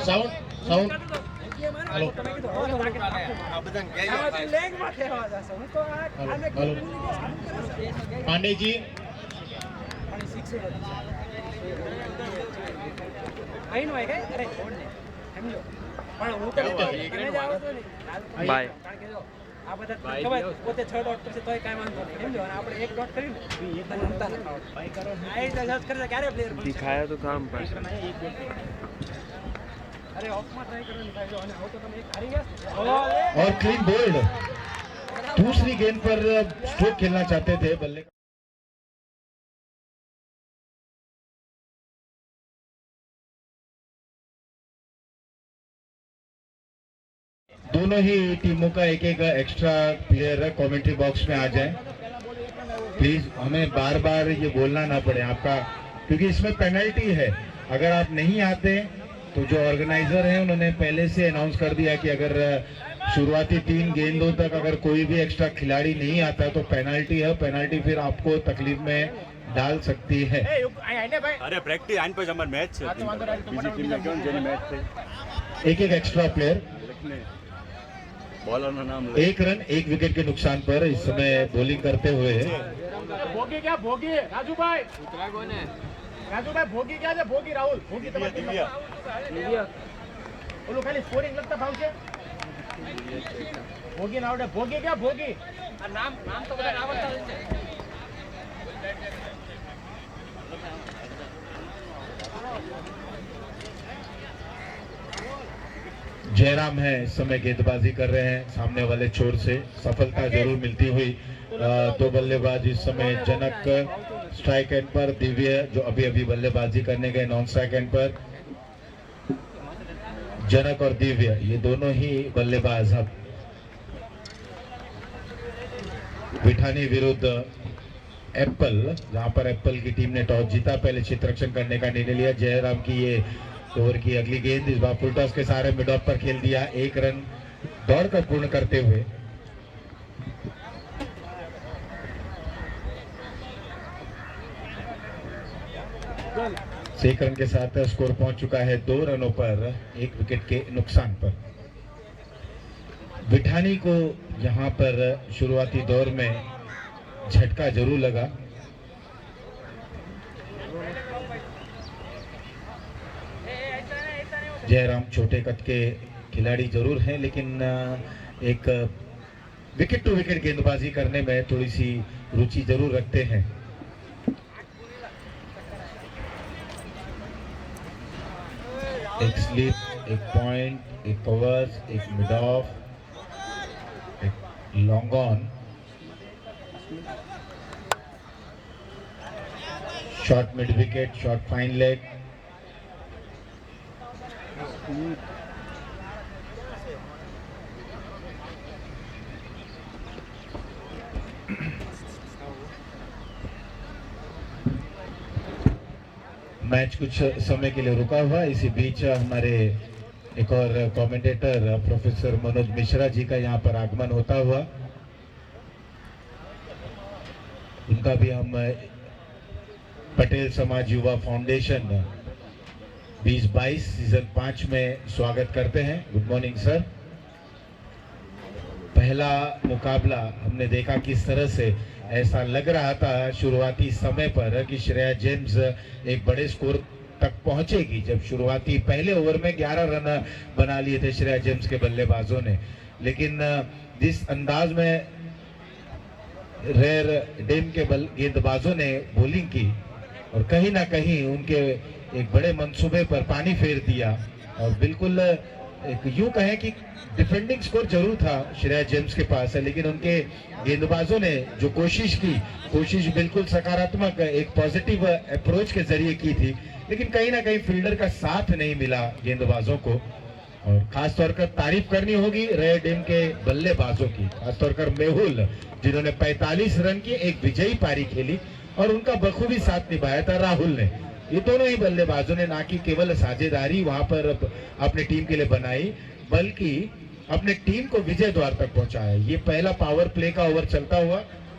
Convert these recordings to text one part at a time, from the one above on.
Sound sound hello પાંડેજી by આ બધા ખબર પોતે 6 ડોટ કરશે તોય કાઈ વાંધો નહીં સમજો અને આપણે 1 ડોટ કરીને અને અંતર બાય કરો આ જ જજ કરે ક્યારે પ્લેયર દિખાયા તો કામ પર અરે ઓફ માં ટ્રાય કરવાની થાય જો અને આઉટ તો તમે એક હારી ગયા और क्लीन बोल्ड दूसरी गेंद पर स्ट्रोक खेलना चाहते थे बल्ले दोनों ही टीमों का एक एक एक्स्ट्रा प्लेयर कमेंट्री बॉक्स में आ जाए प्लीज हमें बार बार ये बोलना ना पड़े आपका क्योंकि इसमें पेनल्टी है अगर आप नहीं आते तो जो ऑर्गेनाइजर है उन्होंने पहले से अनाउंस कर दिया कि अगर शुरुआती 3 गेंदों तक अगर कोई भी एक्स्ट्रा खिलाड़ी नहीं आता तो पेनल्टी है पेनल्टी फिर आपको तकलीफ में डाल सकती है अरे प्रैक्टिस आइन पे हमार मैच है बीजी टीम में कौन जेने मैच है एक एक एक्स्ट्रा प्लेयर बॉलर ना नाम एक रन 1 विकेट के नुकसान पर इस समय बॉलिंग करते हुए भोगी क्या भोगी राजू भाई भोगी क्या है भोगी राहुल भोगी बोलो खाली स्कोरिंग लगता भाव से भोगी ना आवड़े भोगी क्या भोगी નામ તો બધા આવડતા જ છે जयराम है इस समय गेंदबाजी कर रहे हैं सामने वाले छोर से सफलता जरूर मिलती हुई दो बल्लेबाज इस समय जनक स्ट्राइक एंड पर दिव्य जो अभी अभी बल्लेबाजी करने गए नॉन स्ट्राइक एंड पर जनक और दिव्य ये दोनों ही बल्लेबाज अब विठानी विरुद्ध एप्पल जहां पर एप्पल की टीम ने टॉस जीता पहले क्षेत्ररक्षण करने का निर्णय लिया जयराम की ये ओवर की अगली गेंद इस बार फुल टॉस के सारे मिड ऑफ पर खेल दिया 1 रन दौड़कर पूर्ण करते हुए एक रन के साथ स्कोर पहुंच चुका है 2 रनों पर 1 विकेट के नुकसान पर विठानी को यहां पर शुरुआती दौर में झटका जरूर लगा जयराम छोटे कद के खिलाड़ी जरूर हैं लेकिन एक विकेट टू विकेट गेंदबाजी करने में थोड़ी सी रुचि जरूर रखते हैं एक स्लिप एक पॉइंट एक कवर्स एक मिड ऑफ एक long on short mid wicket short fine leg match कुछ समय के लिए रुका हुआ इसी बीच हमारे एक और कमेंटेटर प्रोफेसर मनोज मिश्रा जी का यहाँ पर आगमन होता हुआ उनका भी हम पटेल समाज युवा फाउंडेशन 2022 सीजन 5 में स्वागत करते हैं गुड मॉर्निंग सर पहला मुकाबला हमने देखा किस तरह से ऐसा लग रहा था शुरुआती समय पर कि श्रेया जेम्स एक बड़े स्कोर तक पहुंचेगी जब शुरुआती पहले ओवर में 11 रन बना लिए थे श्रेया जेम्स के बल्लेबाजों ने लेकिन जिस अंदाज में रेयर डेम के गेंदबाजों ने बॉलिंग की और कहीं ना कहीं उनके एक बड़े मंसूबे पर पानी फेर दिया और बिल्कुल एक यूं कहें कि डिफेंडिंग स्कोर जरूर था श्रेया जेम्स के पास है लेकिन उनके गेंदबाजों ने जो कोशिश की कोशिश बिल्कुल सकारात्मक एक पॉजिटिव अप्रोच के जरिए की थी लेकिन कहीं ना कहीं फील्डर का साथ नहीं मिला गेंदबाजों को और खासतौर पर तारीफ करनी होगी रेयर डेम के बल्लेबाजों की खासतौर पर मेहुल जिन्होंने 45 रन की एक विजयी पारी खेली और उनका बखूबी साथ निभाया था राहुल ने ये दोनों ही बल्लेबाजों ने ना कि केवल साझेदारी वहां पर अपनी टीम के लिए बनाई बल्कि अपने टीम को विजय द्वार तक पहुंचाया ये पहला पावर प्ले का ओवर चलता हुआ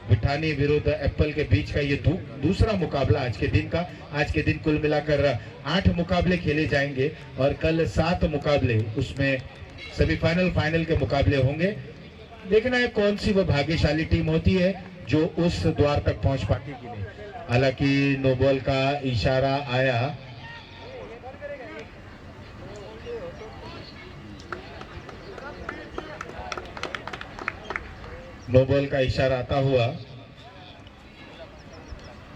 विठानी विरुद्ध एप्पल के बीच का ये दूसरा मुकाबला आज के दिन का। आज के दिन कुल मिलाकर 8 मुकाबले खेले जाएंगे और कल 7 मुकाबले, उसमें सेमीफाइनल फाइनल के मुकाबले होंगे। देखना है कौन सी वो भाग्यशाली टीम होती है जो उस द्वार तक पहुंच पाती है कि नहीं। हालांकि नो बॉल का इशारा आया, नो बॉल का इशारा आता हुआ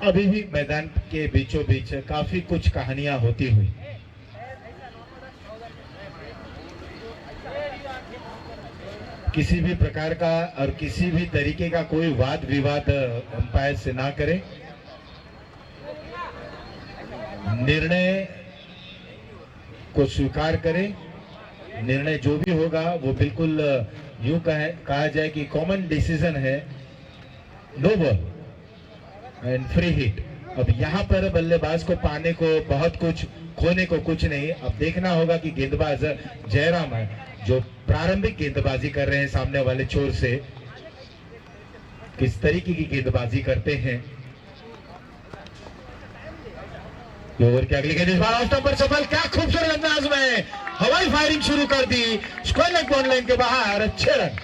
अभी भी मैदान के बीचों बीच काफी कुछ कहानियां होती हुई। किसी भी प्रकार का और किसी भी तरीके का कोई वाद विवाद अंपायर से ना करें। निर्णय को स्वीकार करें। निर्णय जो भी होगा वो बिल्कुल यूं कहा जाए कि कॉमन डिसीजन है, no ball and free hit. अब यहाँ पर बल्लेबाज को पाने को बहुत कुछ, खोने को कुछ नहीं। अब देखना होगा कि गेंदबाज जयराम है जो प्रारंभिक गेंदबाजी कर रहे हैं सामने वाले छोर से, किस तरीके की गेंदबाजी करते हैं। ओवर के अगली गेंद ऑफ स्टंप पर सफल। क्या खूबसूरत अंदाज में हवाई फायरिंग शुरू कर दी, स्क्वायर लेग बॉल लाइन के बाहर 6 रन।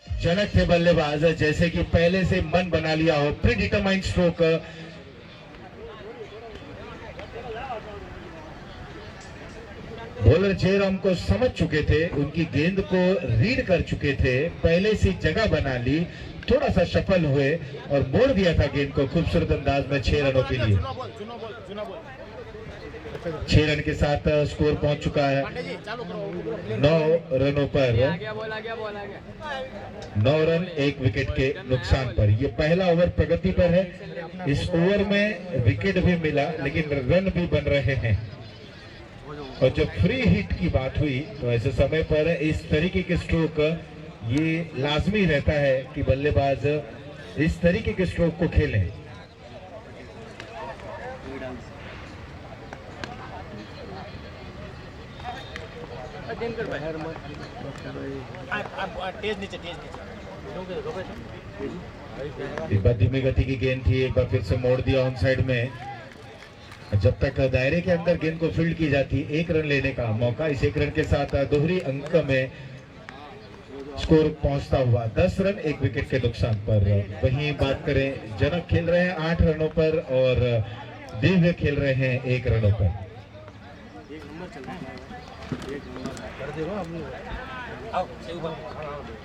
जनक थे बल्लेबाज, जैसे कि पहले से मन बना लिया हो, pre determined stroke. Bowler Jairam को समझ चुके थे, उनकी गेंद को रीड कर चुके थे, पहले से जगह बना ली, थोड़ा सा सफल हुए और मोड़ दिया था गेंद को खूबसूरत अंदाज में 6 रनों के लिए। 6 रन के साथ स्कोर पहुंच चुका है 9 रनों पर। 9 रन 1 विकेट के नुकसान पर। ये पहला ओवर प्रगति पर है। इस ओवर में विकेट भी मिला लेकिन रन भी बन रहे हैं। और जब फ्री हिट की बात हुई तो ऐसे समय पर इस तरीके के स्ट्रोक, ये लाजमी रहता है कि बल्लेबाज इस तरीके के स्ट्रोक को खेलें। एक बार धीमी गति की गेंद थी, एक बार फिर से मोड़ दिया ऑन साइड में। जब तक दायरे के अंदर गेंद को फील्ड की जाती, 1 रन लेने का मौका। इस 1 रन के साथ दोहरी अंक में स्कोर पहुंचता हुआ 10 रन 1 विकेट के नुकसान पर। वहीं बात करें, जनक खेल रहे हैं 8 रनों पर और दिव्य खेल रहे हैं 1 रनों पर।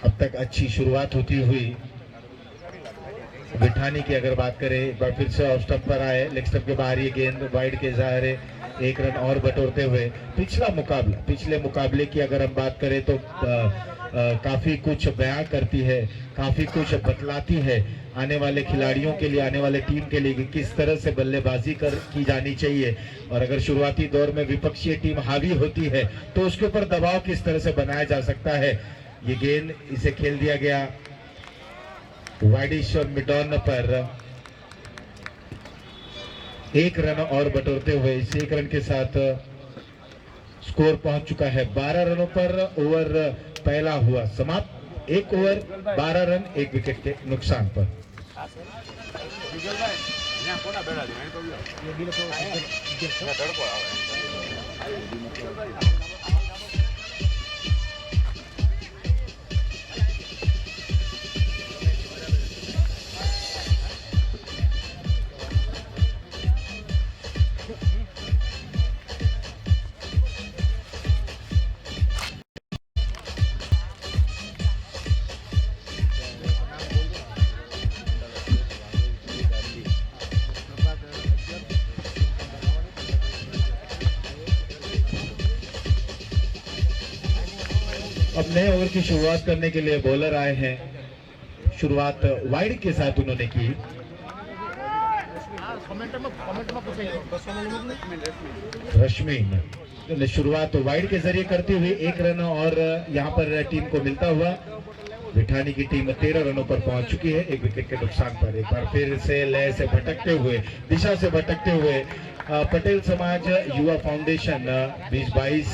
अब तक अच्छी शुरुआत होती हुई विठानी की अगर बात करें, एक बार फिर से ऑफ स्टंप पर आए, लेग स्टंप के बाहर ये गेंद वाइड के ज़ाहिर 1 रन और बटोरते हुए। पिछले मुकाबले की अगर हम बात करें तो काफी कुछ बयां करती है, काफी कुछ बतलाती है आने वाले खिलाड़ियों के लिए, आने वाले टीम के लिए कि किस तरह से बल्लेबाजी की जानी चाहिए। और अगर शुरुआती दौर में विपक्षी टीम हावी होती है तो उसके ऊपर दबाव किस तरह से बनाया जा सकता है। ये गेंद इसे खेल दिया गया वाइडिश मिड ऑन पर। 1 रन और बटोरते हुए इस 1 रन के साथ स्कोर पहुंच चुका है 12 रनों पर। ओवर पहला हुआ समाप्त। 1 ओवर 12 रन 1 विकेट के नुकसान पर। अब नए ओवर की शुरुआत करने के लिए बॉलर आए हैं। शुरुआत वाइड के साथ उन्होंने की। रश्मि शुरुआत वाइड के जरिए करते हुए 1 रन और यहां पर टीम को मिलता हुआ विठानी की टीम 13 रनों पर पहुंच चुकी है, 1 विकेट के नुकसान पर। एक बार फिर से लय से भटकते हुए, दिशा से भटकते हुए पटेल समाज युवा फाउंडेशन 2022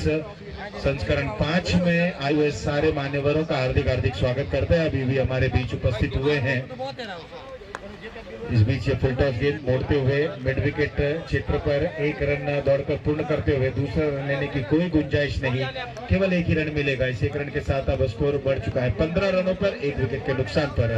संस्करण 5 में आए हुए सारे मान्यवरों का हार्दिक हार्दिक स्वागत करते हैं। अभी भी हमारे बीच उपस्थित हुए हैं। इस बीच ये फुल टॉस गेंद मोड़ते हुए मिड विकेट क्षेत्र पर 1 रन दौड़कर पूर्ण करते हुए दूसरा रन लेने की कोई गुंजाइश नहीं, केवल 1 ही रन मिलेगा। इस 1 रन के साथ अब स्कोर बढ़ चुका है 15 रनों पर 1 विकेट के नुकसान पर।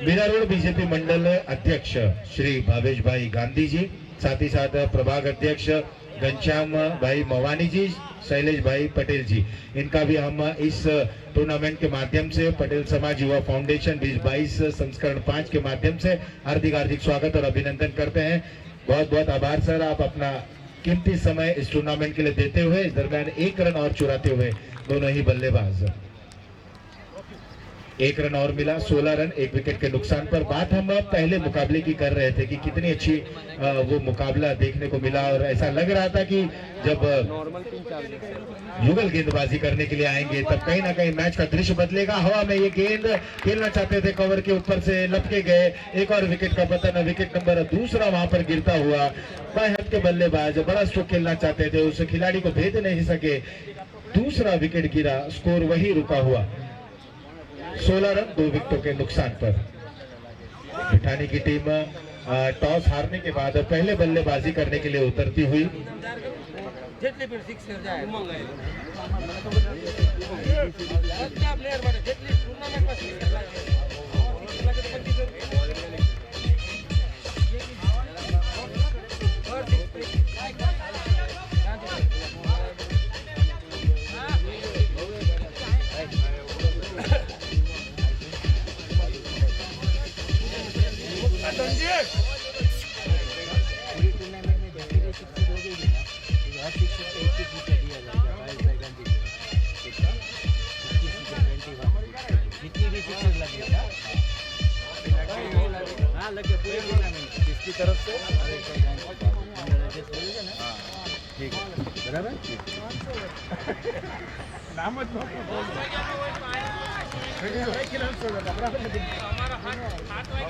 मीरा रोड बीजेपी मंडल अध्यक्ष श्री भावेश भाई गांधी जी, साथ ही साथ प्रभाग अध्यक्ष घनश्याम भाई मवानी जी, शैलेश भाई पटेल जी, इनका भी हम इस टूर्नामेंट के माध्यम से पटेल समाज युवा फाउंडेशन 2022 संस्करण 5 के माध्यम से हार्दिक हार्दिक स्वागत और अभिनंदन करते हैं। बहुत बहुत आभार सर, आप अपना कीमती समय इस टूर्नामेंट के लिए देते हुए। इस दरमियान 1 रन और चुराते हुए दोनों ही बल्लेबाज। 1 रन और मिला, 16 रन 1 विकेट के नुकसान पर। बात हम पहले मुकाबले की कर रहे थे कि कितनी अच्छी वो मुकाबला देखने को मिला और ऐसा लग रहा था कि जब युगल गेंदबाजी करने के लिए आएंगे तब कहीं ना कहीं मैच का दृश्य बदलेगा। हवा में ये गेंद खेलना चाहते थे, कवर के ऊपर से लपके गए, एक और विकेट का पतन। विकेट नंबर 2 वहां पर गिरता हुआ। बाएं हाथ के बल्लेबाज बड़ा स्ट्रोक खेलना चाहते थे, उस खिलाड़ी को भेद नहीं सके, दूसरा विकेट गिरा, स्कोर वही रुका हुआ 16 रन 2 विकेटों के नुकसान पर। विठानी की टीम टॉस हारने के बाद पहले बल्लेबाजी करने के लिए उतरती हुई।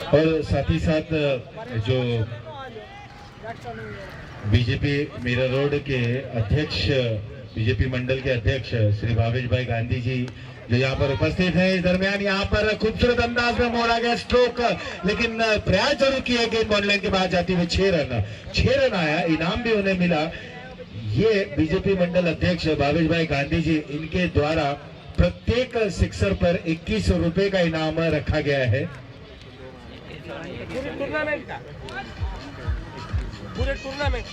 और साथ ही साथ जो बीजेपी मीरा रोड के अध्यक्ष, बीजेपी मंडल के अध्यक्ष श्री भावेश भाई गांधी जी जो यहाँ पर उपस्थित है। इस दरमियान यहाँ पर खूबसूरत अंदाज में मोड़ा गया स्ट्रोक, लेकिन प्रयास जरूर किया गेंद बॉल के बाद जाती हुई 6 रन आया, इनाम भी उन्हें मिला। ये बीजेपी मंडल अध्यक्ष भावेश भाई गांधी जी, इनके द्वारा प्रत्येक सिक्सर पर 21 रुपए का इनाम रखा गया है। पूरे टूर्नामेंट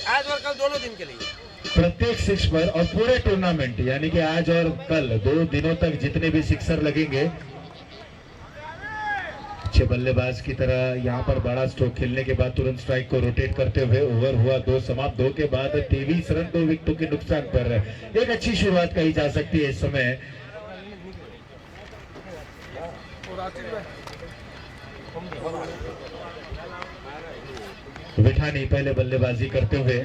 आज और कल दोनों दिन के लिए प्रत्येक 6 पर और पूरे टूर्नामेंट, यानी कि आज और कल 2 दिनों तक जितने भी सिक्सर लगेंगे। अच्छे बल्लेबाज की तरह यहाँ पर बड़ा स्ट्रोक खेलने के बाद तुरंत स्ट्राइक को रोटेट करते हुए ओवर हुआ 2 समाप्त। 2 के बाद 23 रन 2 विकेटों के नुकसान पर। एक अच्छी शुरुआत कही जा सकती है इस समय। विठानी पहले बल्लेबाजी करते हुए,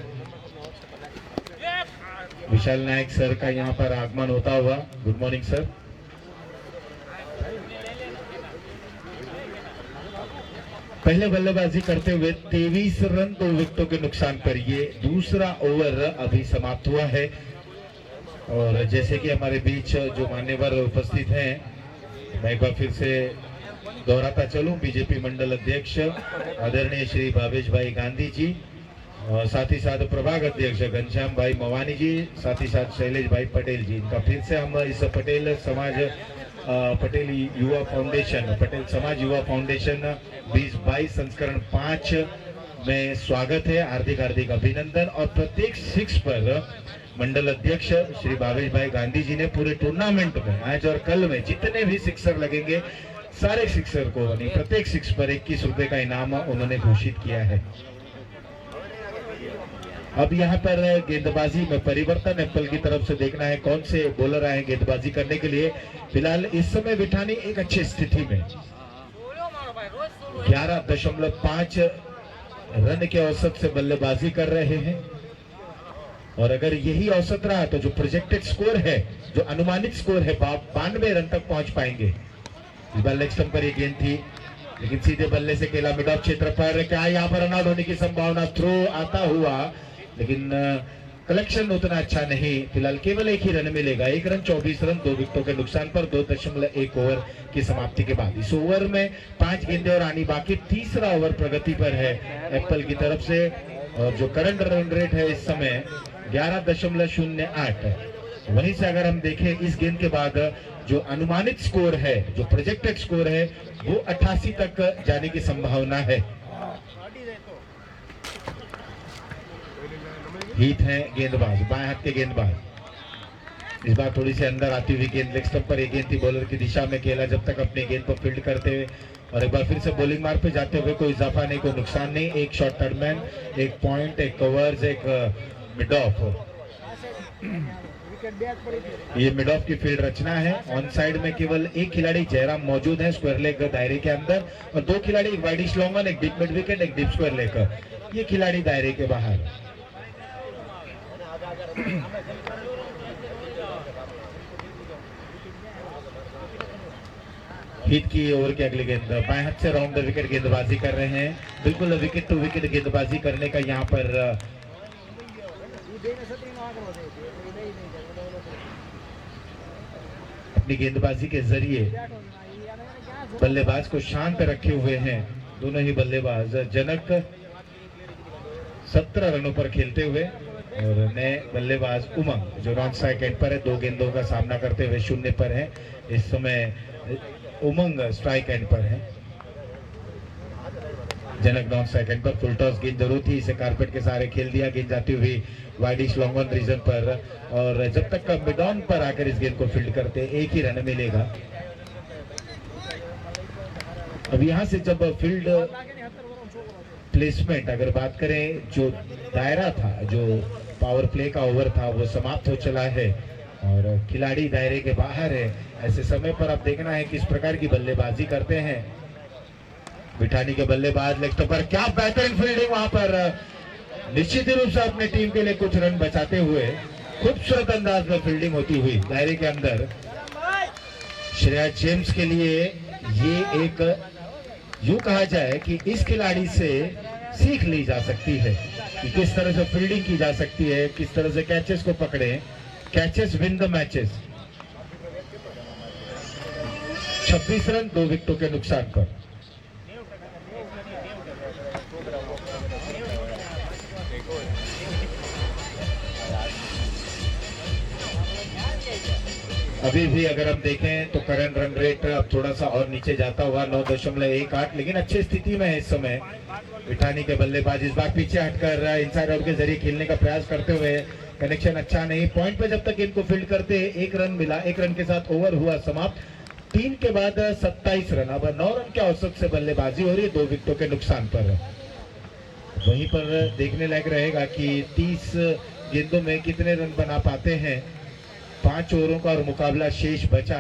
विशाल नायक सर का यहाँ पर आगमन होता हुआ। Good morning sir. पहले बल्लेबाजी करते हुए 23 रन 2 विकेटों के नुकसान पर ये दूसरा ओवर अभी समाप्त हुआ है। और जैसे कि हमारे बीच जो मान्यवर उपस्थित हैं, मैं एक बार फिर से दोहराता चलूं, बीजेपी मंडल अध्यक्ष आदरणीय श्री भावेश भाई गांधी जी, और साथ ही साथ प्रभाग अध्यक्ष घनश्याम भाई मवानी जी, साथ ही साथ शैलेश भाई पटेल जी, इनका फिर से हम इस पटेल समाज पटेल युवा फाउंडेशन, पटेल समाज युवा फाउंडेशन 2022 संस्करण 5 में स्वागत है। हार्दिक हार्दिक अभिनंदन। और प्रत्येक 6 पर मंडल अध्यक्ष श्री भावेश भाई गांधी जी ने पूरे टूर्नामेंट में आज और कल में जितने भी सिक्सर लगेंगे, सारे सिक्सर को प्रत्येक 6 पर 21 रुपए का इनाम उन्होंने घोषित किया है। अब यहाँ पर गेंदबाजी में परिवर्तन एप्पल की तरफ से देखना है कौन से बॉलर आए गेंदबाजी करने के लिए। फिलहाल इस समय विठानी एक अच्छी स्थिति में 11.5 रन के औसत से बल्लेबाजी कर रहे हैं। और अगर यही औसत रहा तो जो प्रोजेक्टेड स्कोर है, जो अनुमानित स्कोर है, 92 रन तक पहुंच पाएंगे। इस बार लेग स्टंप पर ये गेंद थी, लेकिन सीधे बल्ले से खेला मिड ऑफ क्षेत्र पर। क्या यहाँ पर रन आउट होने की संभावना? थ्रो आता हुआ, लेकिन कलेक्शन उतना अच्छा नहीं। फिलहाल केवल एक ही रन मिलेगा, 1 रन 24 रन 2 विकेटों के नुकसान पर 2.1 ओवर की समाप्ति के बाद। इस ओवर में 5 गेंदें और आनी बाकी। तीसरा ओवर प्रगति पर है एप्पल की तरफ से, और जो करंट रन रेट है इस समय 11.08 है। वहीं से अगर हम देखें इस गेंद के बाद जो अनुमानित स्कोर है, जो प्रोजेक्टेड स्कोर है, वो 88 तक जाने की संभावना है। हीथ है गेंदबाज, बाएं हाथ के गेंदबाज। इस बार थोड़ी सी अंदर आती हुई गेंद, लेग स्टंप पर एक गेंद थी, बॉलर की दिशा में खेला जब तक अपनी गेंद को फील्ड करते हुए, और एक बार फिर से बॉलिंग मार्ग पे जाते हुए। कोई इजाफा नहीं, कोई नुकसान नहीं। एक शॉट टर्नमैन, एक पॉइंट, एक कवर्स, एक मिड ऑफ। ये मिड ऑफ की फील्ड रचना है। ऑन साइड में केवल एक खिलाड़ी जयराम मौजूद है स्क्वायर लेग दायरे के अंदर, और 2 खिलाड़ी, एक वाइडिश लॉन्ग ऑन, एक डीप मिड विकेट, एक डीप स्क्वायर लेग। ये खिलाड़ी दायरे के बाहर। हिट की ओवर की अगली गेंद बाएं हाथ से राउंड द विकेट गेंदबाजी कर रहे हैं। बिल्कुल विकेट टू विकेट गेंदबाजी करने का यहाँ पर अपनी गेंदबाजी के जरिए बल्लेबाज को शांत रखे हुए हैं दोनों ही बल्लेबाज। जनक 17 रनों पर खेलते हुए, और नए बल्लेबाज उमंग जो नॉन स्ट्राइक एंड पर है, 2 गेंदों का सामना करते हुए 0 पर है। इस समय उमंग स्ट्राइक एंड पर है, जनक नॉन स्ट्राइक एंड पर। फुल टॉस गेंद जरूर थी, इसे कारपेट के सहारे खेल दिया। गेंद जाती हुई वाइडिश लॉन्ग ऑन रीजन पर, और जब तक मिड ऑन पर आकर इस गेंद को फील्ड करते 1 ही रन मिलेगा। अब यहां से जब फील्ड प्लेसमेंट अगर बात करें, जो दायरा था, जो पावर प्ले का ओवर था, वो समाप्त हो चला है और खिलाड़ी दायरे के बाहर है। ऐसे समय पर अब देखना है किस प्रकार की बल्लेबाजी करते हैं बिठानी के बल्लेबाज। लेग पर क्या बेहतरीन फील्डिंग वहां पर, निश्चित रूप से अपने टीम के लिए कुछ रन बचाते हुए खूबसूरत अंदाज में फील्डिंग होती हुई दायरे के अंदर। श्रेया जेम्स के लिए ये एक, यूं कहा जाए कि इस खिलाड़ी से सीख ली जा सकती है कि किस तरह से फील्डिंग की जा सकती है, किस तरह से कैचेस को पकड़े। Catches win the matches. 26 run 2 विकेटों के नुकसान पर। अभी भी अगर हम देखें तो करंट रन रेट अब थोड़ा सा और नीचे जाता हुआ 9.18, लेकिन अच्छी स्थिति में है इस समय बिठानी के बल्लेबाज। इस बार पीछे हटकर इनसाइड आउट के जरिए खेलने का प्रयास करते हुए, कनेक्शन अच्छा नहीं। पॉइंट पे जब तक इनको फील्ड करते 1 रन मिला, 1 रन के साथ ओवर हुआ समाप्त। 3 के बाद 27 रन। अब 9 रन के औसत से बल्लेबाजी हो रही है 2 विकेटों के नुकसान पर। वहीं पर देखने लायक रहेगा कि 30 गेंदों में कितने रन बना पाते हैं। 5 ओवरों का और मुकाबला शेष बचा।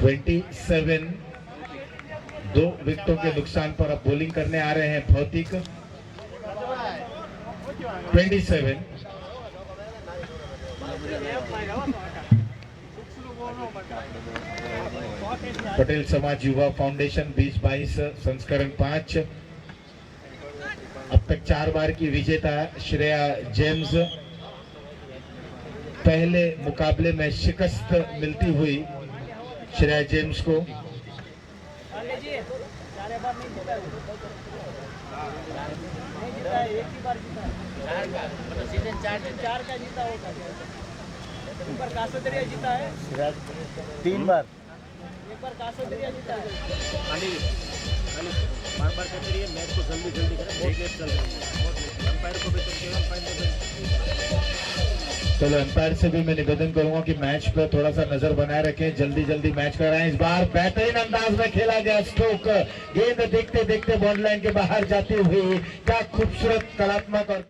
27, 2 विकेटों के नुकसान पर अब बॉलिंग करने आ रहे हैं भौतिक। 27 पटेल समाज युवा फाउंडेशन 2022 संस्करण 5। अब तक 4 बार की विजेता श्रेया जेम्स। पहले मुकाबले में शिकस्त मिलती हुई श्रेया जेम्स को। चार का जीता होगा। एक बार कासोदरिया जीता है, 3 बार। एक बार कासोदरिया जीता है। बार कहते रहिए मैच को जल्दी करें, बहुत लेट चल रही है। अंपायर को भी तो केवल चलो अंपायर से भी मैं निवेदन करूंगा कि मैच पर थोड़ा सा नजर बनाए रखें, जल्दी मैच कराएं। इस बार बेहतरीन अंदाज में खेला गया स्ट्रोक, गेंद देखते देखते बॉर्डर लाइन के बाहर जाती हुई। क्या खूबसूरत कलात्मक और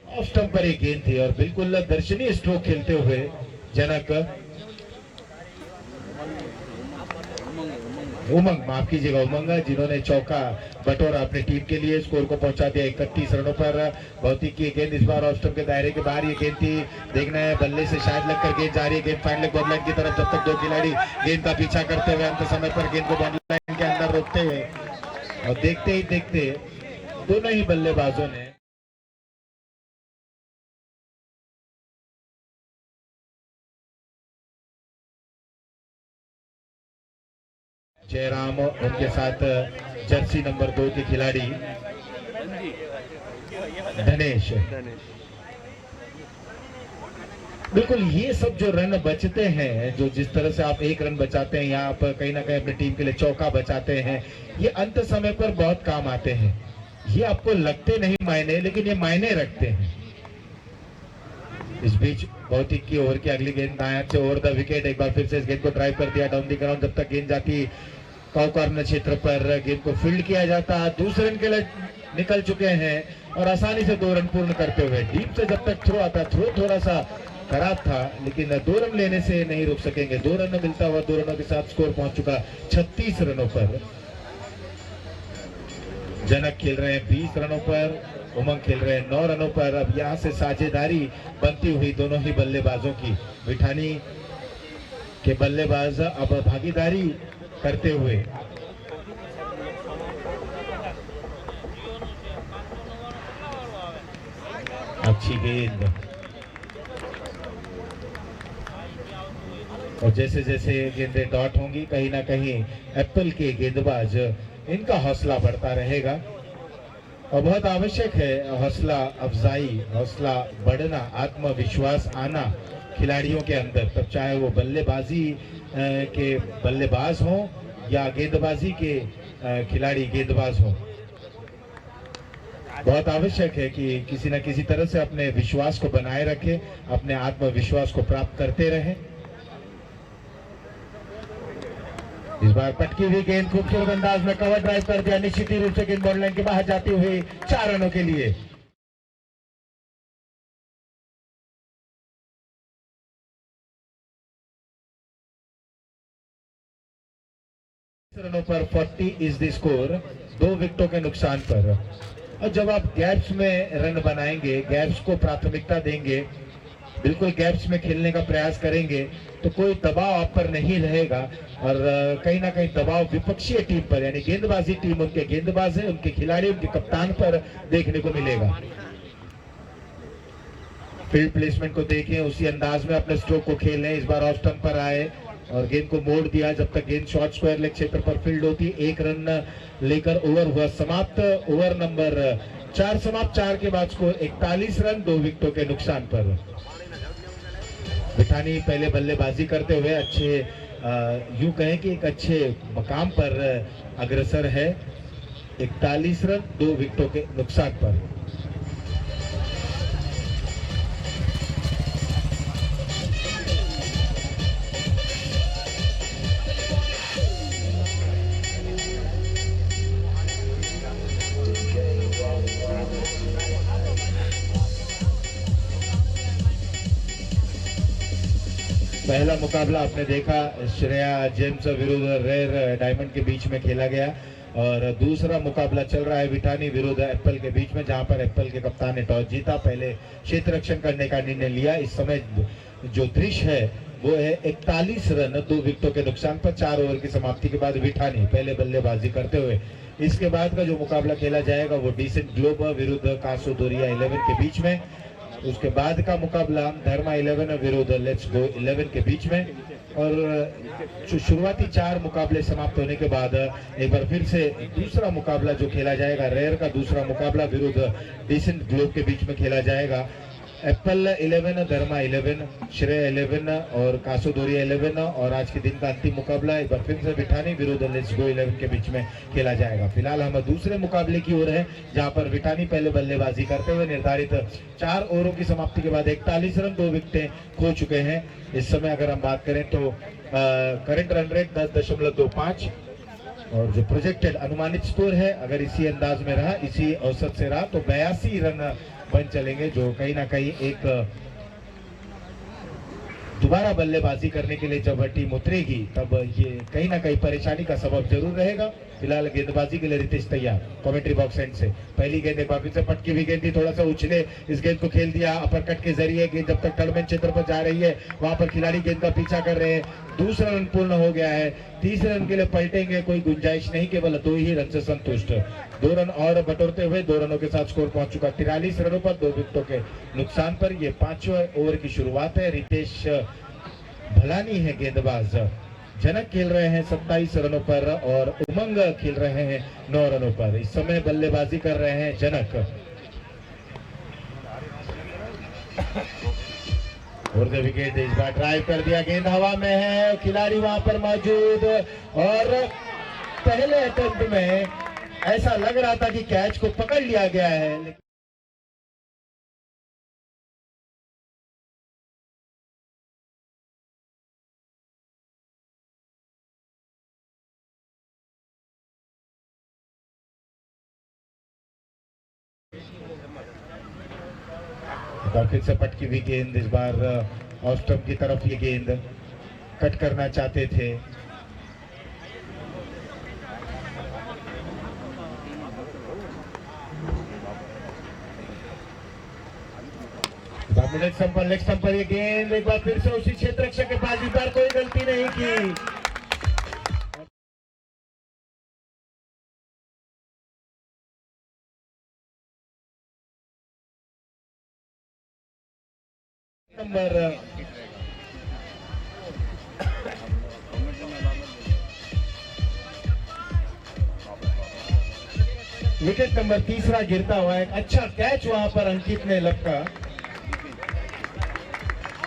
ऑफ स्टंप पर एक गेंद थी और बिल्कुल दर्शनीय स्ट्रोक खेलते हुए जनक उमंग, माफ कीजिएगा उमंग, जिन्होंने चौका बटोरा अपनी टीम के लिए, स्कोर को पहुंचा दिया 31 रनों पर। भौतिक की गेंद इस बार ऑफ स्टंप के दायरे के बाहर, ये गेंद थी, देखना है बल्ले से शायद लगकर गेंद जा रही है, गेंद फाइनल बॉल लाइन की तरफ, जब तक दो खिलाड़ी गेंद का पीछा करते हुए अंत समय पर गेंद को बॉल लाइन के अंदर रोकते हुए, और देखते ही देखते दोनों ही बल्लेबाजों ने जयराम, उनके साथ जर्सी नंबर 2 के खिलाड़ी धनेश। बिल्कुल, ये सब जो रन बचते हैं, जो जिस तरह से आप एक रन बचाते हैं, यहाँ पर कहीं ना कहीं अपनी टीम के लिए चौका बचाते हैं, ये अंत समय पर बहुत काम आते हैं। ये आपको लगते नहीं मायने, लेकिन ये मायने रखते हैं। इस बीच भौतिक की ओवर की अगली गेंद दाएं से ओवर द विकेट, एक बार फिर से इस गेंद को ड्राइव कर दिया डाउन द ग्राउंड, जब तक गेंद जाती कॉर्नर क्षेत्र पर, गेंद को फील्ड किया जाता। दूसरे रन के लिए निकल चुके हैं और आसानी से 2 रन पूर्ण करते हुए, डीप से जब तक थ्रो आता, थ्रो थोड़ा सा खराब था, लेकिन 2 रन लेने से नहीं रुक सकेंगे। 2 रन मिलता हुआ 2 रनों के साथ स्कोर पहुंच चुका 36 रनों पर। जनक खेल रहे हैं 20 रनों पर, उमंग खेल रहे हैं 9 रनों पर। अब यहां से साझेदारी बनती हुई दोनों ही बल्लेबाजों की, विठानी के बल्लेबाज अब भागीदारी करते हुए अच्छी गेंद, और जैसे जैसे गेंदें डॉट होंगी, कहीं ना कहीं एप्पल के गेंदबाज इनका हौसला बढ़ता रहेगा, और बहुत आवश्यक है हौसला अफजाई, हौसला बढ़ना, आत्मविश्वास आना खिलाड़ियों के अंदर, तब चाहे वो बल्लेबाजी के बल्लेबाज हों या गेंदबाजी के खिलाड़ी गेंदबाज हों। बहुत आवश्यक है कि किसी न किसी तरह से अपने विश्वास को बनाए रखें, अपने आत्मविश्वास को प्राप्त करते रहें। इस बार पटकी हुई गेंद खूबसूरत अंदाज में कवर ड्राइव कर दिया, निश्चित रूप से गेंद बॉल लाइन के बाहर जाती हुई 4 रनों के लिए। रनों पर 40 इज द स्कोर, 2 विकेटों के नुकसान पर। और जब आप गैप्स में रन बनाएंगे, गैप्स को प्राथमिकता देंगे, बिल्कुल गैप्स में खेलने का प्रयास करेंगे, तो कोई दबाव आप पर नहीं रहेगा, और कहीं ना कहीं दबाव विपक्षीय टीम पर, यानी गेंदबाजी टीम, उनके गेंदबाज है, उनके खिलाड़ी, उनके कप्तान पर देखने को मिलेगा। फील्ड प्लेसमेंट को देखें, उसी अंदाज में अपने स्ट्रोक को खेलें। इस बार ऑफ स्टंप पर आए और गेंद को मोड़ दिया, जब तक गेंद शॉर्ट स्क्वायर लेग क्षेत्र पर फील्ड होती, 1 रन लेकर ओवर हुआ समाप्त। ओवर नंबर 4 समाप्त, 4 के बाद स्कोर 41 रन, 2 विकेटों के नुकसान पर। विठानी पहले बल्लेबाजी करते हुए अच्छे, यूं कहें कि एक अच्छे मकाम पर अग्रसर है, 41 रन, 2 विकेटों के नुकसान पर। पहला मुकाबला आपने देखा श्रेया जेम्स विरुद्ध रेयर डायमंड के बीच में खेला गया, और दूसरा मुकाबला चल रहा है विठानी विरुद्ध एप्पल के बीच में, जहां पर एप्पल के कप्तान ने टॉस जीता, पहले क्षेत्र रक्षण करने का निर्णय लिया। इस समय जो दृश्य है वो है 41 रन, 2 विकेटों के नुकसान पर, 4 ओवर की समाप्ति के बाद विठानी पहले बल्लेबाजी करते हुए। इसके बाद का जो मुकाबला खेला जाएगा वो डिसेंट ग्लोब विरुद्ध कासोदोरिया 11 के बीच में। उसके बाद का मुकाबला धर्मा 11 विरुद्ध लेट्स गो 11 के बीच में, और शुरुआती 4 मुकाबले समाप्त होने के बाद एक बार फिर से दूसरा मुकाबला जो खेला जाएगा, रेयर का दूसरा मुकाबला विरुद्ध डिसेंट ग्लोब के बीच में खेला जाएगा। एप्पल 11, धर्मा 11, श्रेय 11 और कासोदोरिया 11, और आज के दिन का अंतिम मुकाबला एक बार फिर से विठानी विरुद्ध लेट्स गो 11 के बीच में खेला जाएगा। फिलहाल हम दूसरे मुकाबले की ओर है, जहां पर विठानी पहले बल्लेबाजी करते हुए निर्धारित 4 ओवरों की समाप्ति के बाद 41 रन, 2 विकेटें खो चुके हैं। इस समय अगर हम बात करें तो करंट रन रेट 10.25, और जो प्रोजेक्टेड अनुमानित स्कोर है, अगर इसी अंदाज में रहा, इसी औसत से रहा, तो 82 रन बन चलेंगे, जो कहीं ना कहीं एक दोबारा बल्लेबाजी करने के लिए जब टीम उतरेगी तब ये कहीं ना कहीं परेशानी का सबब जरूर रहेगा। फिलहाल गेंदबाजी के लिए रितेश तैयार कमेंट्री बॉक्स एंड से। पहली गेंद एक बार फिर से पटकी हुई गेंद थी, थोड़ा सा उछले इस गेंद को खेल दिया अपरकट के जरिए। गेंद जब तक टर्मिनेट क्षेत्र पर जा रही है वहां पर खिलाड़ी गेंद का पीछा कर रहे हैं। दूसरा रन पूर्ण हो गया है, तीसरे रन के लिए पलटेंगे, कोई गुंजाइश नहीं, केवल 2 ही रन से संतुष्ट। 2 रन और बटोरते हुए 2 रनों के साथ स्कोर पहुंच चुका 43 रनों पर 2 विकेटों के नुकसान पर। यह 5वें ओवर की शुरुआत है। रितेश भलानी है गेंदबाज, जनक खेल रहे हैं 27 रनों पर और उमंग खेल रहे हैं 9 रनों पर। इस समय बल्लेबाजी कर रहे हैं जनक। और विकेट इस बार ड्राइव कर दिया, गेंद हवा में है, खिलाड़ी वहां पर मौजूद और पहले अटेम्प्ट में ऐसा लग रहा था कि कैच को पकड़ लिया गया है। फिर से पटकी हुई गेंद, इस बार ऑफ स्टंप की तरफ ये गेंद कट करना चाहते थे। मिडल स्टंप पर, लेग स्टंप पर ये गेंद एक बार फिर से उसी क्षेत्र रक्षक के पास, इस बार कोई गलती नहीं की। नंबर विकेट नंबर 3 गिरता हुआ एक अच्छा कैच वहां पर अंकित ने लपका।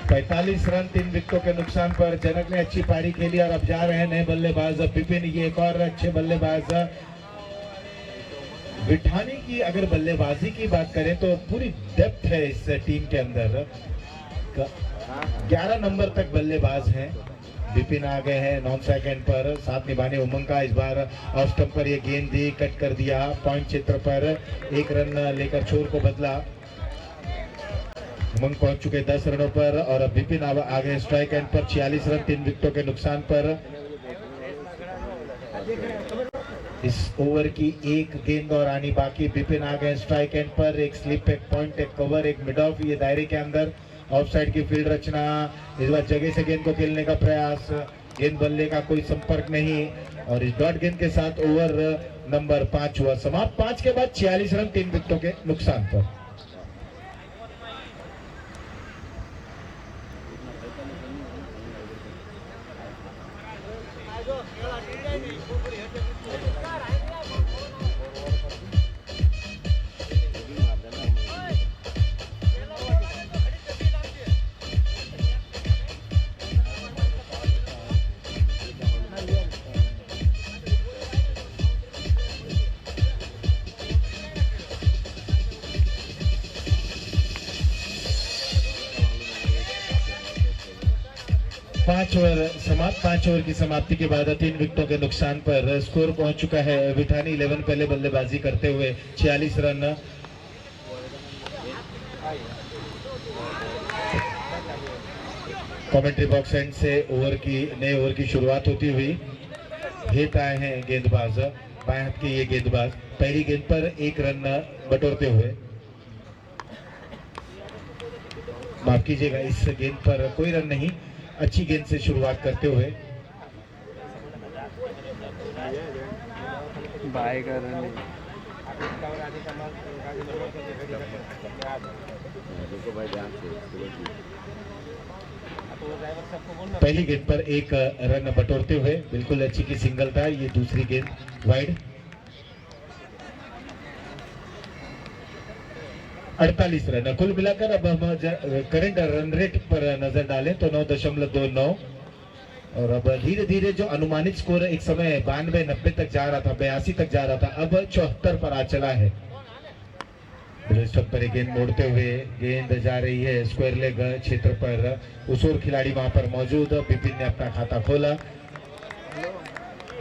45 रन 3 विकेटों के नुकसान पर। जनक ने अच्छी पारी खेली और अब जा रहे हैं नए बल्लेबाज विपिन। ये एक और अच्छे बल्लेबाज विठानी की अगर बल्लेबाजी की बात करें तो पूरी डेप्थ है इस टीम के अंदर। 11 नंबर तक बल्लेबाज हैं। विपिन आ गए हैं नॉन सेकंड पर, साथ निभाने उमंग का। इस बार ऑफ स्टंप पर ये गेंद दी, कट कर दिया पॉइंट क्षेत्र पर। 1 रन लेकर छोर को बदला। उमंग पहुंच चुके 10 रनों पर और अब विपिन आ गए स्ट्राइक एंड पर। 46 रन 3 विकेटों के नुकसान पर। इस ओवर की एक गेंद और आनी बाकी। विपिन आ गए स्ट्राइक एंड पर। एक स्लिप, एक पॉइंट, एक कवर, एक मिड ऑफ, ये दायरे के अंदर। ऑफ साइड की फील्ड रचना, इस बार जगह से गेंद को खेलने का प्रयास, गेंद बल्ले का कोई संपर्क नहीं और इस डॉट गेंद के साथ ओवर नंबर 5 हुआ समाप्त। 5 के बाद 46 रन 3 विकेटों के नुकसान पर। पांच ओवर की समाप्ति के बाद 3 विकेटों के नुकसान पर स्कोर पहुंच चुका है विठानी 11 पहले बल्लेबाजी करते हुए 46 रन। कमेंट्री बॉक्स एंड से नए ओवर की शुरुआत होती हुई हेट आए हैं गेंदबाज, बाएं हाथ के ये गेंदबाज। पहली गेंद पर 1 रन बटोरते हुए, माफ कीजिएगा इस गेंद पर कोई रन नहीं, अच्छी गेंद से शुरुआत करते हुए। बाय का रन पहली गेंद पर 1 रन बटोरते हुए बिल्कुल अच्छी की सिंगल था। ये दूसरी गेंद वाइड। 48 रन कुल मिलाकर। अब हम करंट रन रेट पर नजर डालें तो 9.29 और अब धीरे धीरे जो अनुमानित स्कोर एक समय 92-90 तक जा रहा था, 82 तक जा रहा था, अब 74 पर आ चला है। पर गेंद मोड़ते हुए गेंद जा रही है स्क्वायर लेग क्षेत्र पर। उस ओर खिलाड़ी वहां पर मौजूद। विपिन ने अपना खाता खोला।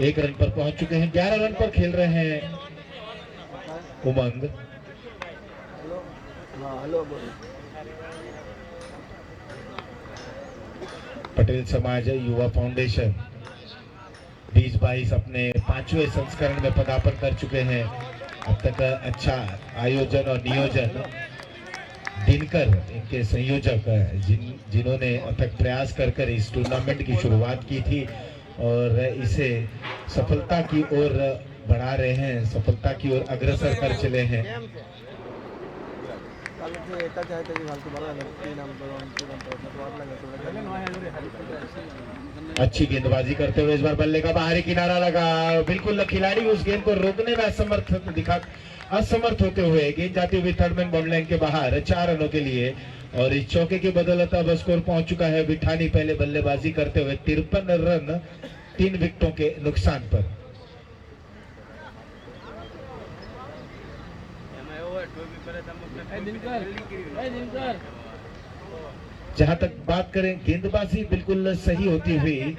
1 रन पर पहुंच चुके हैं। 11 रन पर खेल रहे हैं उमंग। पटेल समाज युवा फाउंडेशन 2022 अपने 5वें संस्करण में पदार्पण कर चुके हैं। अब तक अच्छा आयोजन और नियोजन दिनकर इनके संयोजक जिन्होंने अथक प्रयास कर इस टूर्नामेंट की शुरुआत की थी और इसे सफलता की ओर बढ़ा रहे हैं, सफलता की ओर अग्रसर कर चले हैं। अच्छी गेंदबाजी करते हुए इस बार बल्ले का बाहरी किनारा लगा, बिल्कुल खिलाड़ी उस गेंद को रोकने में असमर्थ होते हुए गेंद जाती हुई थर्ड मैन बाउंड्री लाइन के बाहर 4 रनों के लिए। और इस चौके की बदौलत अब स्कोर पहुंच चुका है विठानी पहले बल्लेबाजी करते हुए 53 रन 3 विकेटों के नुकसान पर। जहां तक बात करें गेंदबाजी बिल्कुल सही होती हुई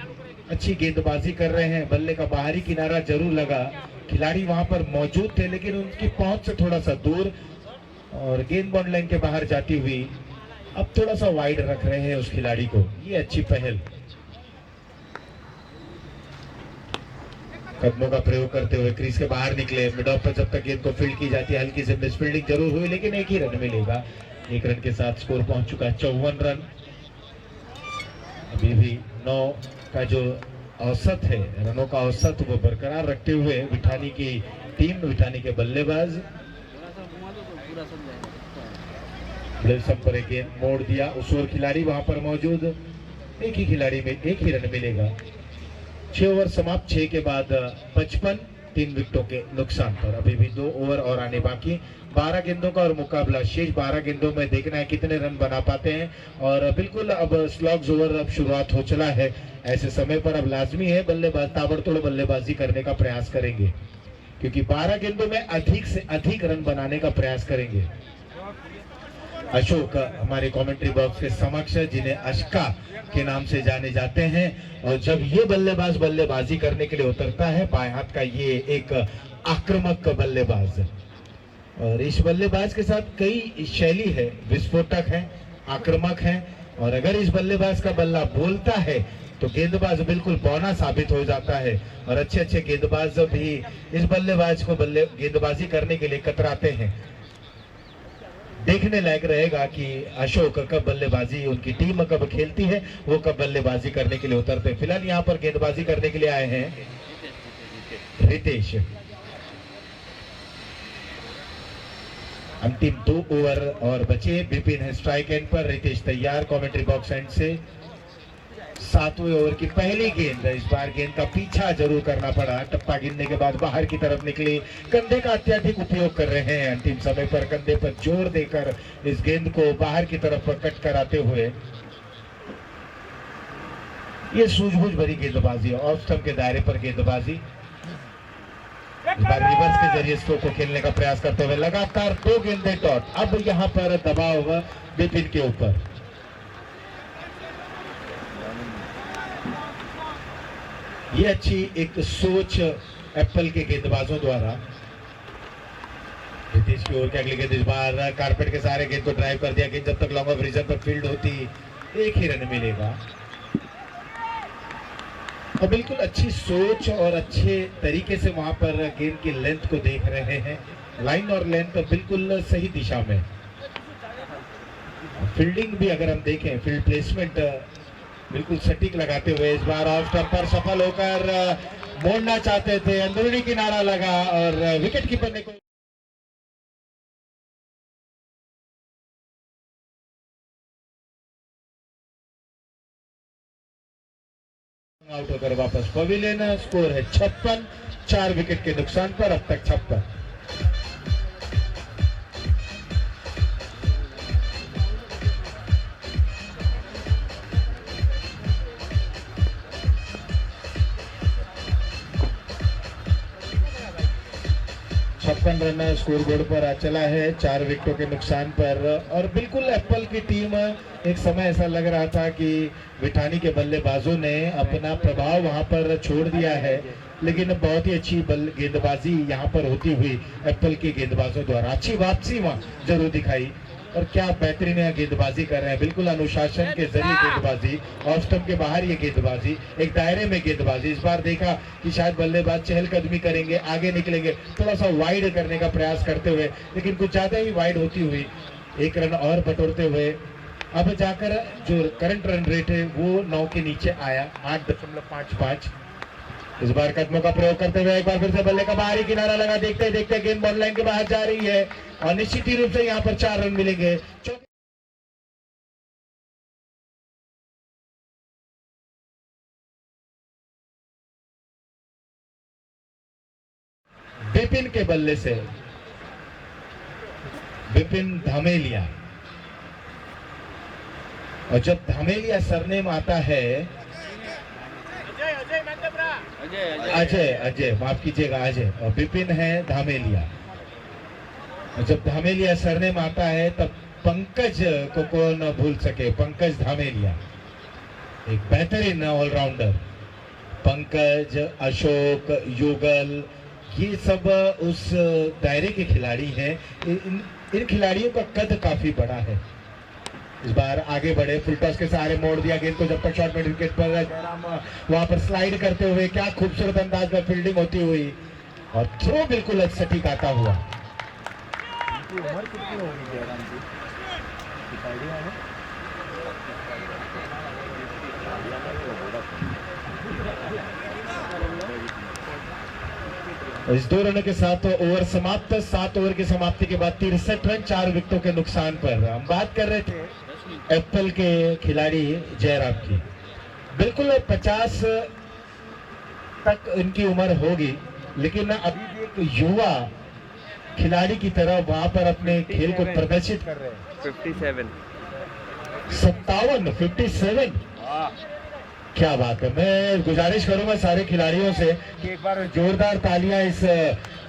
अच्छी गेंदबाजी कर रहे हैं। बल्ले का बाहरी किनारा जरूर लगा, खिलाड़ी वहां पर मौजूद थे लेकिन उनकी पहुंच से थोड़ा सा दूर और गेंद बाउंड्री लाइन के बाहर जाती हुई अब थोड़ा सा वाइड रख रहे हैं उस खिलाड़ी को। ये अच्छी पहल, कदमों का प्रयोग करते हुए क्रीज के बाहर निकले। मिड ऑफ पर जब तक गेंद को फील्ड की जाती है हल्की से मिसफील्डिंग जरूर हुई लेकिन एक ही रन मिलेगा। 1 रन के साथ स्कोर पहुंच चुका है 54 रन। अभी भी 9 का जो औसत है, रनों का औसत वो बरकरार रखते हुए विठानी की टीम, विठानी के बल्लेबाज पर एक गेंद मोड़ दिया। उस ओर खिलाड़ी वहां पर मौजूद, एक ही खिलाड़ी में एक ही रन मिलेगा। 6 ओवर समाप्त, 6 के बाद 55 3 विकेटों के नुकसान पर। अभी भी 2 ओवर और आने बाकी। 12 गेंदों का और मुकाबला शेष 12 गेंदों में देखना है कितने रन बना पाते हैं। और बिल्कुल अब स्लॉग्स ओवर अब शुरुआत हो चला है। ऐसे समय पर अब लाजमी है बल्लेबाज ताबड़तोड़ बल्लेबाजी करने का प्रयास करेंगे क्योंकि 12 गेंदों में अधिक से अधिक रन बनाने का प्रयास करेंगे। अशोक हमारे कमेंट्री बॉक्स के समक्ष, जिन्हें अशका के नाम से जाने जाते हैं, और जब ये बल्लेबाज बल्लेबाजी करने के लिए उतरता है, बाएं हाथ का ये एक आक्रामक बल्लेबाज, और इस बल्लेबाज के साथ कई शैली है, विस्फोटक है, आक्रामक है, और अगर इस बल्लेबाज का बल्ला बोलता है तो गेंदबाज बिल्कुल बौना साबित हो जाता है। और अच्छे अच्छे गेंदबाज भी इस बल्लेबाज को गेंदबाजी करने के लिए कतराते हैं। देखने लायक रहेगा कि अशोक कब बल्लेबाजी, उनकी टीम कब खेलती है, वो कब बल्लेबाजी करने के लिए उतरते हैं। फिलहाल यहाँ पर गेंदबाजी करने के लिए आए हैं रितेश। अंतिम 2 ओवर और बचे। बिपिन है स्ट्राइक एंड पर, रितेश तैयार कमेंट्री बॉक्स एंड से। 7वें ओवर की पहली गेंद, इस बार गेंद का पीछा जरूर करना पड़ा। टप्पा गिरने के बाद बाहर की तरफ निकली। कंधे का अत्यधिक उपयोग कर रहे हैं अंतिम समय पर, कंधे पर जोर देकर इस गेंद को बाहर की तरफ कट कराते हुए। ये सूझबूझ भरी गेंदबाजी, ऑफ स्टंप के दायरे पर गेंदबाजी। इस बार रिवर्स के जरिए स्ट्रोक को खेलने का प्रयास करते हुए लगातार 2 गेंदें डॉट। अब यहाँ पर दबाव बिपिन के ऊपर। ये अच्छी एक सोच एप्पल के गेंदबाजों द्वारा। रितेश की ओर के अगली गेंद, इस बार कारपेट के सहारे गेंद को ड्राइव कर दिया। गेंद जब तक लॉन्ग ऑफ रीजन पर फील्ड होती, एक ही रन मिलेगा। और बिल्कुल अच्छी सोच और अच्छे तरीके से वहां पर गेंद की लेंथ को देख रहे हैं। लाइन और लेंथ बिल्कुल सही दिशा में। फील्डिंग भी अगर हम देखें, फील्ड प्लेसमेंट बिल्कुल सटीक लगाते हुए। इस बार ऑफ स्टंप पर सफल होकर मोड़ना चाहते थे, अंदरूनी किनारा लगा और विकेट कीपर ने को आउट होकर वापस पवेलियन। स्कोर है 56, 4 विकेट के नुकसान पर अब तक 56। रन स्कोर बोर्ड पर आ चला है 4 विकेटों के नुकसान पर। और बिल्कुल एप्पल की टीम, एक समय ऐसा लग रहा था कि विठानी के बल्लेबाजों ने अपना प्रभाव वहां पर छोड़ दिया है, लेकिन बहुत ही अच्छी गेंदबाजी यहां पर होती हुई एप्पल के गेंदबाजों द्वारा। अच्छी वापसी वहां जरूर दिखाई। और क्या बेहतरीन यहाँ गेंदबाजी कर रहे हैं, बिल्कुल अनुशासन के जरिए गेंदबाजी, ऑफ स्टंप के बाहर ये गेंदबाजी, एक दायरे में गेंदबाजी। इस बार देखा कि शायद बल्लेबाज चहलकदमी करेंगे, आगे निकलेंगे, थोड़ा सा वाइड करने का प्रयास करते हुए, लेकिन कुछ ज्यादा ही वाइड होती हुई एक रन और बटोरते हुए अब जाकर जो करंट रन रेट है वो 9 के नीचे आया, 8.55। इस बार कदमों का प्रयोग करते हुए एक बार फिर से बल्ले का बाहरी किनारा लगा, देखते देखते गेंद बॉल लाइन के बाहर जा रही है और निश्चित ही रूप से यहाँ पर 4 रन मिलेंगे। बिपिन के बल्ले से बिपिन धामेलिया, और जब धामेलिया सरनेम आता है अजय माफ कीजिएगा, अजय, और बिपिन है धामेलिया। और जब धामेलिया सरनेम आता है तब पंकज को कौन भूल सके, पंकज धामेलिया एक बेहतरीन ऑलराउंडर। पंकज, अशोक, युगल, ये सब उस दायरे के खिलाड़ी हैं। इन खिलाड़ियों का कद काफी बड़ा है। इस बार आगे बढ़े, फुल टॉस के सहारे मोड़ दिया गेंद को, जब तक शॉट मिड विकेट पर जयराम वहां पर स्लाइड करते हुए, क्या खूबसूरत अंदाज में फील्डिंग होती हुई और थ्रो बिल्कुल सटीक आता हुआ। उम्र कितनी होगी जयराम की, कुछ आइडिया है? इस 2 रनों के साथ ओवर समाप्त। 7 ओवर की समाप्ति के बाद 63 रन 4 विकेटों के नुकसान पर। हम बात कर रहे थे एप्पल के खिलाड़ी जयराम की, बिल्कुल 50 तक इनकी उम्र होगी, लेकिन अभी भी एक युवा खिलाड़ी की तरह वहां पर अपने खेल को प्रदर्शित कर रहे हैं। 57 क्या बात है। मैं गुजारिश करूंगा सारे खिलाड़ियों से कि एक बार जोरदार तालियां, इस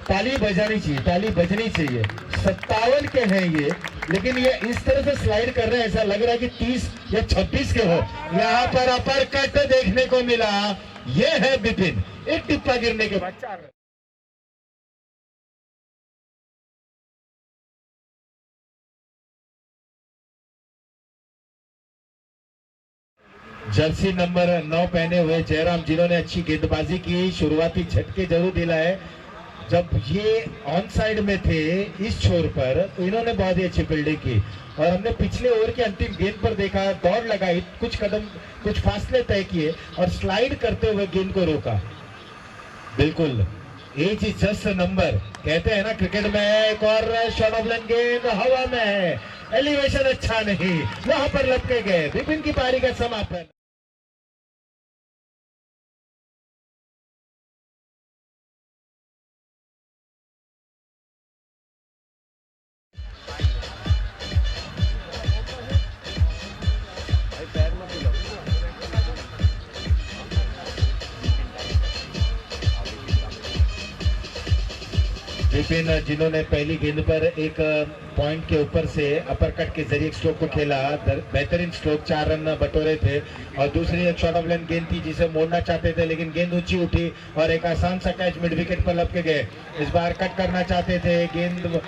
ताली बजनी चाहिए। 57 के हैं ये, लेकिन ये इस तरह से स्लाइड कर रहे हैं, ऐसा लग रहा है कि 30 या 26 के हो। यहाँ पर अपर कट देखने को मिला, ये है बिपिन, एक टिप्पा गिरने के बाद 4 रन। जर्सी नंबर 9 पहने हुए जयराम, जिन्होंने अच्छी गेंदबाजी की, शुरुआती झटके जरूर दिलाए। जब ये ऑन साइड में थे इस छोर पर, तो इन्होंने बहुत ही अच्छी फील्डिंग की और हमने पिछले ओवर की अंतिम गेंद पर देखा, दौड़ लगाई, कुछ कदम, कुछ फासले तय किए और स्लाइड करते हुए गेंद को रोका। बिल्कुल एज इज जस्ट नंबर, कहते हैं ना क्रिकेट में। एक और शॉट ऑफ लेन, गेंद हवा में है, एलिवेशन अच्छा नहीं, वहां पर लपके गए। बिपिन की पारी का समापन। बिपिन, जिन्होंने पहली गेंद पर एक पॉइंट के ऊपर से अपर कट के जरिए स्ट्रोक को खेला, बेहतरीन स्ट्रोक, 4 रन बटोरे थे। और दूसरी एक शॉट ऑफ लेन गेंद थी जिसे मोड़ना चाहते थे, लेकिन गेंद ऊंची उठी और एक आसान सा कैच मिड विकेट पर लपके गए। इस बार कट करना चाहते थे, गेंद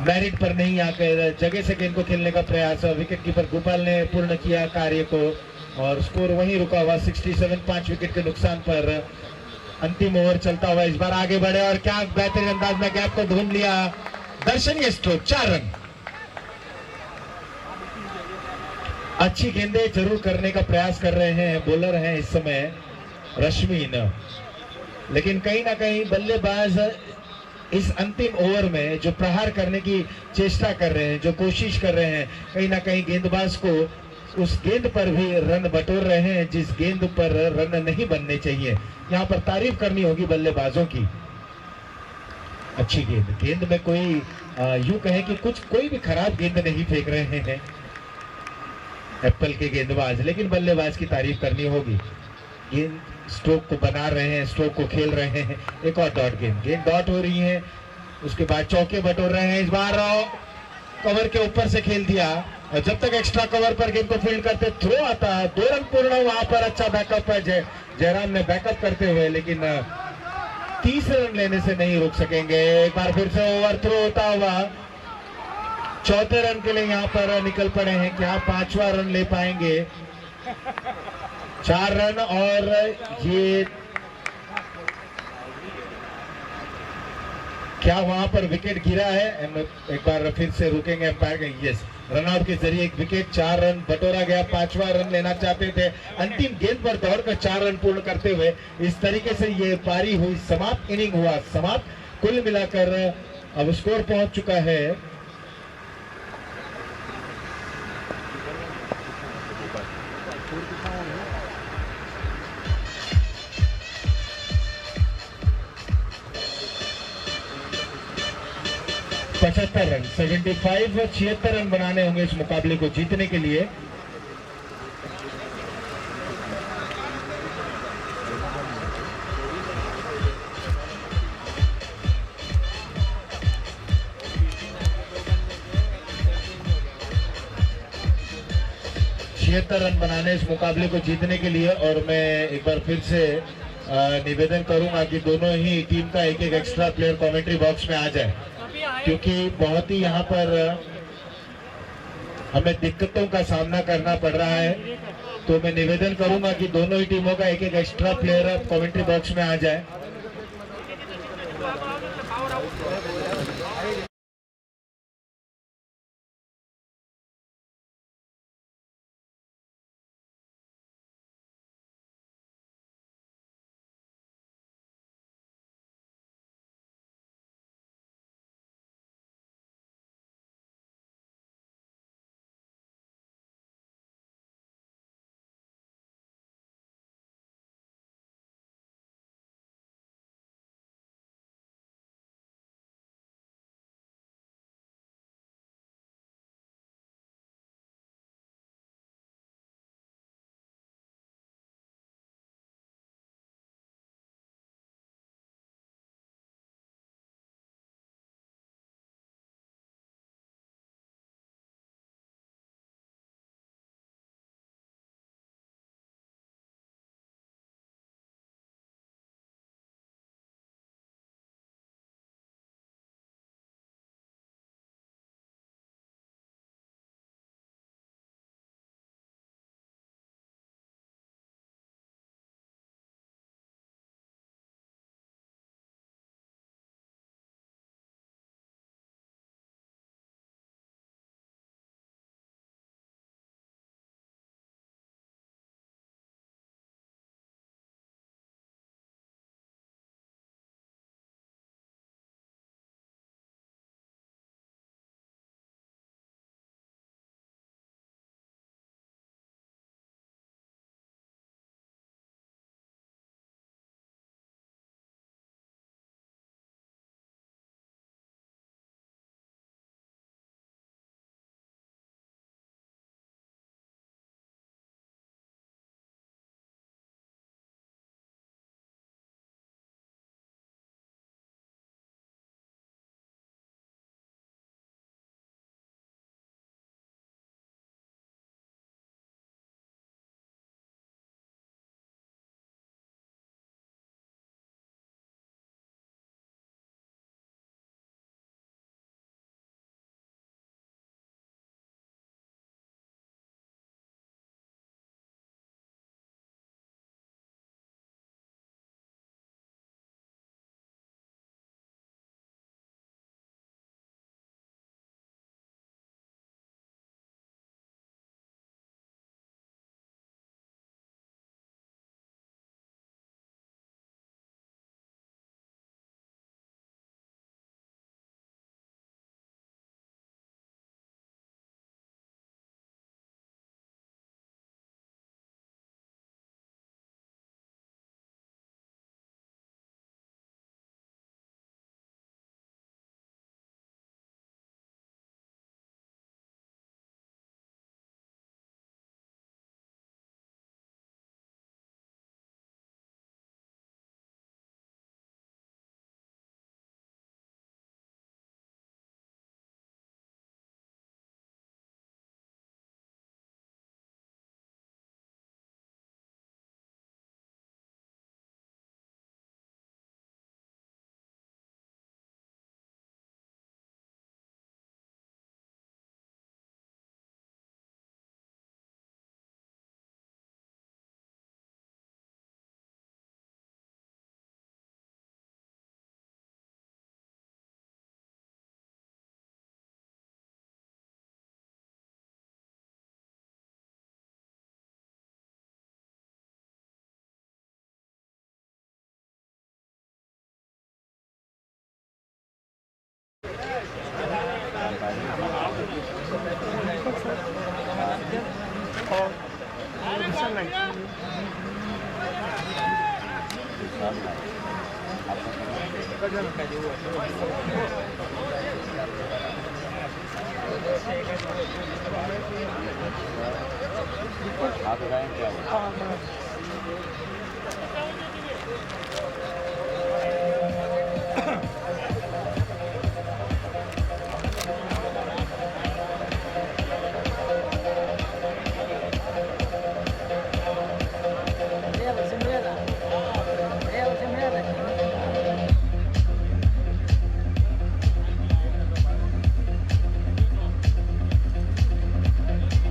मैरिट पर नहीं आकर जगह से गेंद को खेलने का प्रयास, विकेट कीपर गोपाल ने पूर्ण किया कार्य को और स्कोर वहीं रुका हुआ 67, 5 विकेट के नुकसान पर। अंतिम ओवर चलता हुआ इस बार आगे बढ़े और क्या बेहतरीन अंदाज में गैप को ढूंढ लिया, दर्शनीय स्ट्रोक, 4 रन। अच्छी गेंदें जरूर करने का प्रयास कर रहे हैं बॉलर हैं इस समय रश्मिन, लेकिन कहीं ना कहीं बल्लेबाज इस अंतिम ओवर में जो प्रहार करने की चेष्टा कर रहे हैं, जो कोशिश कर रहे हैं, कहीं ना कहीं गेंदबाज को उस गेंद पर भी रन बटोर रहे हैं जिस गेंद पर रन नहीं बनने चाहिए। यहाँ पर तारीफ करनी होगी बल्लेबाजों की। अच्छी गेंद में कोई यूं कहे कि कोई भी खराब गेंद नहीं फेंक रहे हैं एप्पल के गेंदबाज, लेकिन बल्लेबाज की तारीफ करनी होगी। गेंद स्ट्रोक को बना रहे हैं, स्ट्रोक को खेल रहे हैं। एक और डॉट गेंद डॉट हो रही है, उसके बाद चौके बटोर रहे हैं। इस बार कवर के ऊपर से खेल दिया और जब तक एक्स्ट्रा कवर पर गेंद को फील्ड करते थ्रो आता, 2 रन पूर्ण। वहां पर अच्छा बैकअप है जयराम ने बैकअप करते हुए, लेकिन 30 रन लेने से नहीं रुक सकेंगे। एक बार फिर से ओवर थ्रो होता हुआ चौथे रन के लिए यहाँ पर निकल पड़े हैं। क्या 5वां रन ले पाएंगे? 4 रन और ये क्या वहां पर विकेट गिरा है? एक बार फिर से रुकेंगे एम्पायर के। यस, रनआउट के जरिए एक विकेट, 4 रन बटोरा गया। 5वां रन लेना चाहते थे, अंतिम गेंद पर दौड़कर 4 रन पूर्ण करते हुए इस तरीके से ये पारी हुई समाप्त, इनिंग हुआ समाप्त। कुल मिलाकर अब स्कोर पहुंच चुका है 75 रन। 75 76 रन बनाने होंगे इस मुकाबले को जीतने के लिए। रन बनाने इस मुकाबले को जीतने के लिए। और मैं एक बार फिर से निवेदन करूंगा कि दोनों ही टीम का एक एक एक्स्ट्रा प्लेयर कमेंट्री बॉक्स में आ जाए, क्योंकि बहुत ही यहाँ पर हमें दिक्कतों का सामना करना पड़ रहा है। तो मैं निवेदन करूंगा कि दोनों ही टीमों का एक एक एक्स्ट्रा प्लेयर कमेंट्री बॉक्स में आ जाए।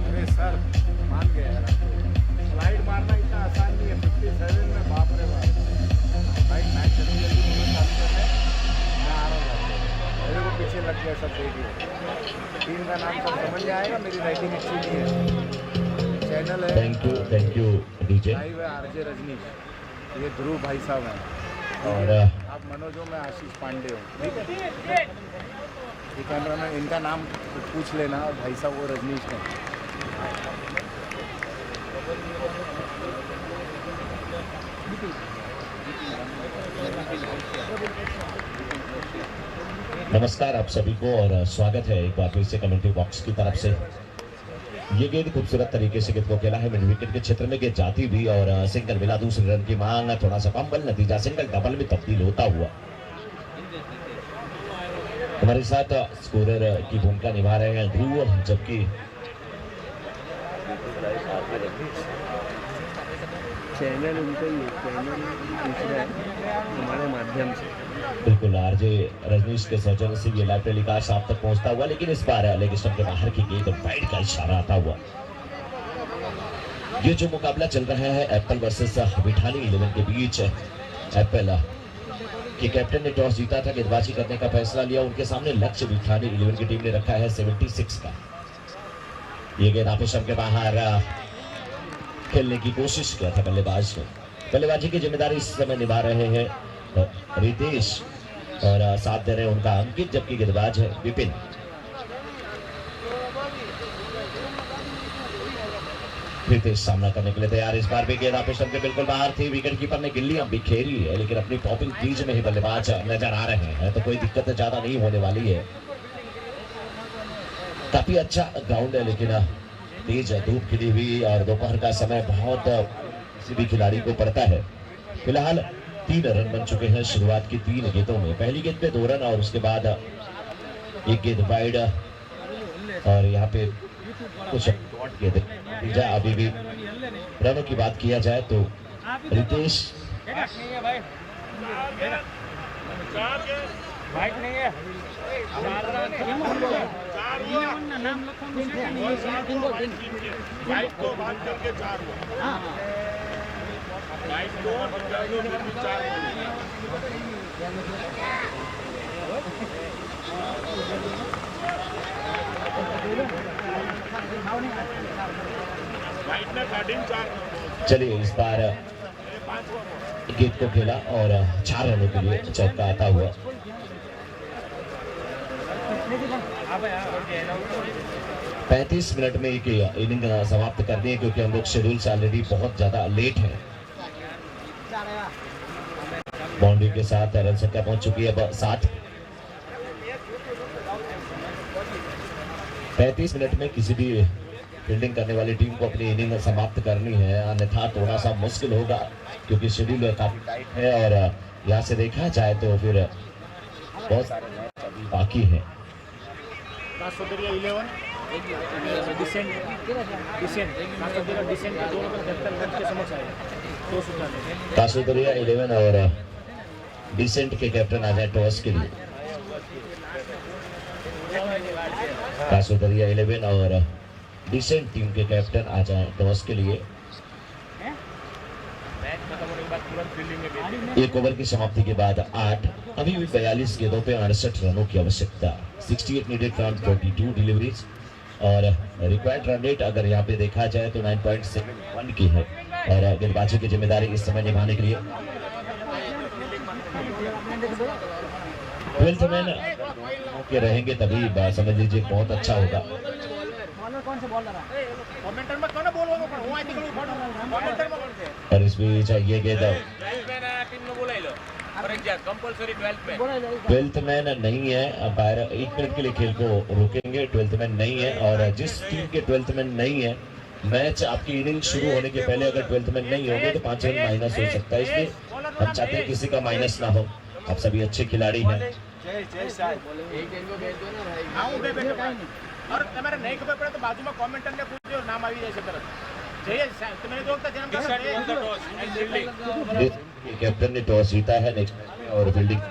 अरे सर मान गए यार स्लाइड मारना इतना आसान नहीं है 57 में बाप रे बाप भाई मैच जल्दी जल्दी मुझे चालू करना है मैं आ रहा हूँ मेरे को पीछे लग गया सब देखिए टीम का नाम सब समझ में आएगा मेरी राइटिंग अच्छी नहीं है चैनल है थैंक यू डीजे। लाइव है आरजे रजनीश ये ध्रुव भाई साहब हैं और आप मनोज हो मैं आशीष पांडे हूँ ठीक है ये कैमरा में इनका नाम पूछ लेना और भाई साहब वो रजनीश हैं नमस्कार आप सभी को और स्वागत है एक बार फिर से कमेंट्री बॉक्स की तरफ से। ये गेंद खूबसूरत तरीके से गेंद को खेला है मिड विकेट के क्षेत्र में गेंद जाती भी और सिंगल मिला, दूसरे रन की मांग, थोड़ा सा कम बल, नतीजा सिंगल डबल में तब्दील होता हुआ। हमारे साथ स्कोरर की भूमिका निभा रहे हैं ध्रुव, जबकि चैनल उनका ही है, चैनल दूसरा है हमारे माध्यम से। बिल्कुल आरजे रजनीश के सौजन्य से ये लाइव टेलीकास्ट आप तक पहुंचता हुआ, लेकिन इस बार लेग स्टंप के बाहर की गेंद वाइड का इशारा आता हुआ। ये जो मुकाबला चल रहा है एप्पल वर्सेस बिठानी 11 के बीच, एप्पल के कैप्टन ने टॉस जीता था, गेंदबाजी करने का फैसला लिया। उनके सामने लक्ष्य बिठानी 11 की टीम ने रखा है 76 का। ये गेंद आपेशम के बाहर खेलने की कोशिश किया था बल्लेबाज ने। बल्लेबाजी की जिम्मेदारी इस समय निभा रहे हैं रितेश और साथ दे रहे उनका अंकित, जबकि गेंदबाज है विपिन। रितेश सामना करने के लिए तैयार। इस बार भी गेंद आपेशम के बिल्कुल बाहर थी, विकेट कीपर ने गिल्लियां बिखेरी है, लेकिन अपनी पॉपिंग क्रीज में ही बल्लेबाज नजर आ रहे हैं, तो कोई दिक्कत ज्यादा नहीं होने वाली है। काफी अच्छा ग्राउंड है, लेकिन तेज धूप खिली हुई और दोपहर का समय बहुत किसी भी खिलाड़ी को पड़ता है। फिलहाल 3 रन बन चुके हैं शुरुआत की 3 गेंदों में। पहली गेंद पे 2 रन और उसके बाद एक गेंद वाइड, और यहाँ पे कुछ नतीजा अभी भी रनों की बात किया जाए तो रितेश चलिए इस बार गेंद को खेला और 4 रनों के लिए चौका आता हुआ। 35 मिनट में एक इनिंग समाप्त करनी है, क्योंकि हम लोग शेड्यूल से ऑलरेडी बहुत ज्यादा लेट हैं। बाउंड्री के साथ रन संख्या पहुंच चुकी है अब 7। 35 मिनट में किसी भी फील्डिंग करने वाली टीम को अपनी इनिंग समाप्त करनी है, अन्यथा थोड़ा सा मुश्किल होगा, क्योंकि शेड्यूल काफी टाइट है और यहाँ से देखा जाए तो फिर बहुत सारे मैच अभी बाकी हैं। कासुदरिया 11 और डिसेंट के कैप्टन आ जाए टॉस के लिए। कासुदरिया 11 और डिसेंट टीम के कैप्टन आ जाए टॉस के लिए। एक ओवर की समाप्ति के बाद 8, अभी भी 42 गेंदों पे 68 रनों की आवश्यकता। 68 नीडेड रन, 42 डिलीवरीज और रिक्वायर्ड रन रेट अगर यहाँ पे देखा जाए तो 9.71 की है। और गेंदबाजी की जिम्मेदारी इस समय निभाने के लिए 12th मैन के रहेंगे, तभी समझ लीजिए बहुत अच्छा होगा। कौन से बॉलर है કોમેન્ટર માં કોને બોલવાનું પણ હું અહીંથી કરું કોમેન્ટર માં કોણ છે और इस बीच ये गेंद 12th मैन नहीं है। अंपायर 1 मिनट के लिए खेल को रोकेंगे। 12th मैन नहीं है और जिस टीम के 12th मैन नहीं है, मैच आपकी इनिंग शुरू होने के पहले अगर 12th मैन नहीं होंगे तो 5 रन माइनस हो सकता है। इसलिए हम चाहते हैं किसी का माइनस ना हो। आप सभी अच्छे खिलाड़ी हैं। જય જય સાહેબ હા હું બે બેઠો और તમારે નહીં ખબર પડે તો બાજુમાં કોમેન્ટરને પૂછજો નામ આવી જાય છે તરત જય સાહેબ તમે જો વખત જન્મ कैप्टन ने टॉस जीता है और फील्डिंग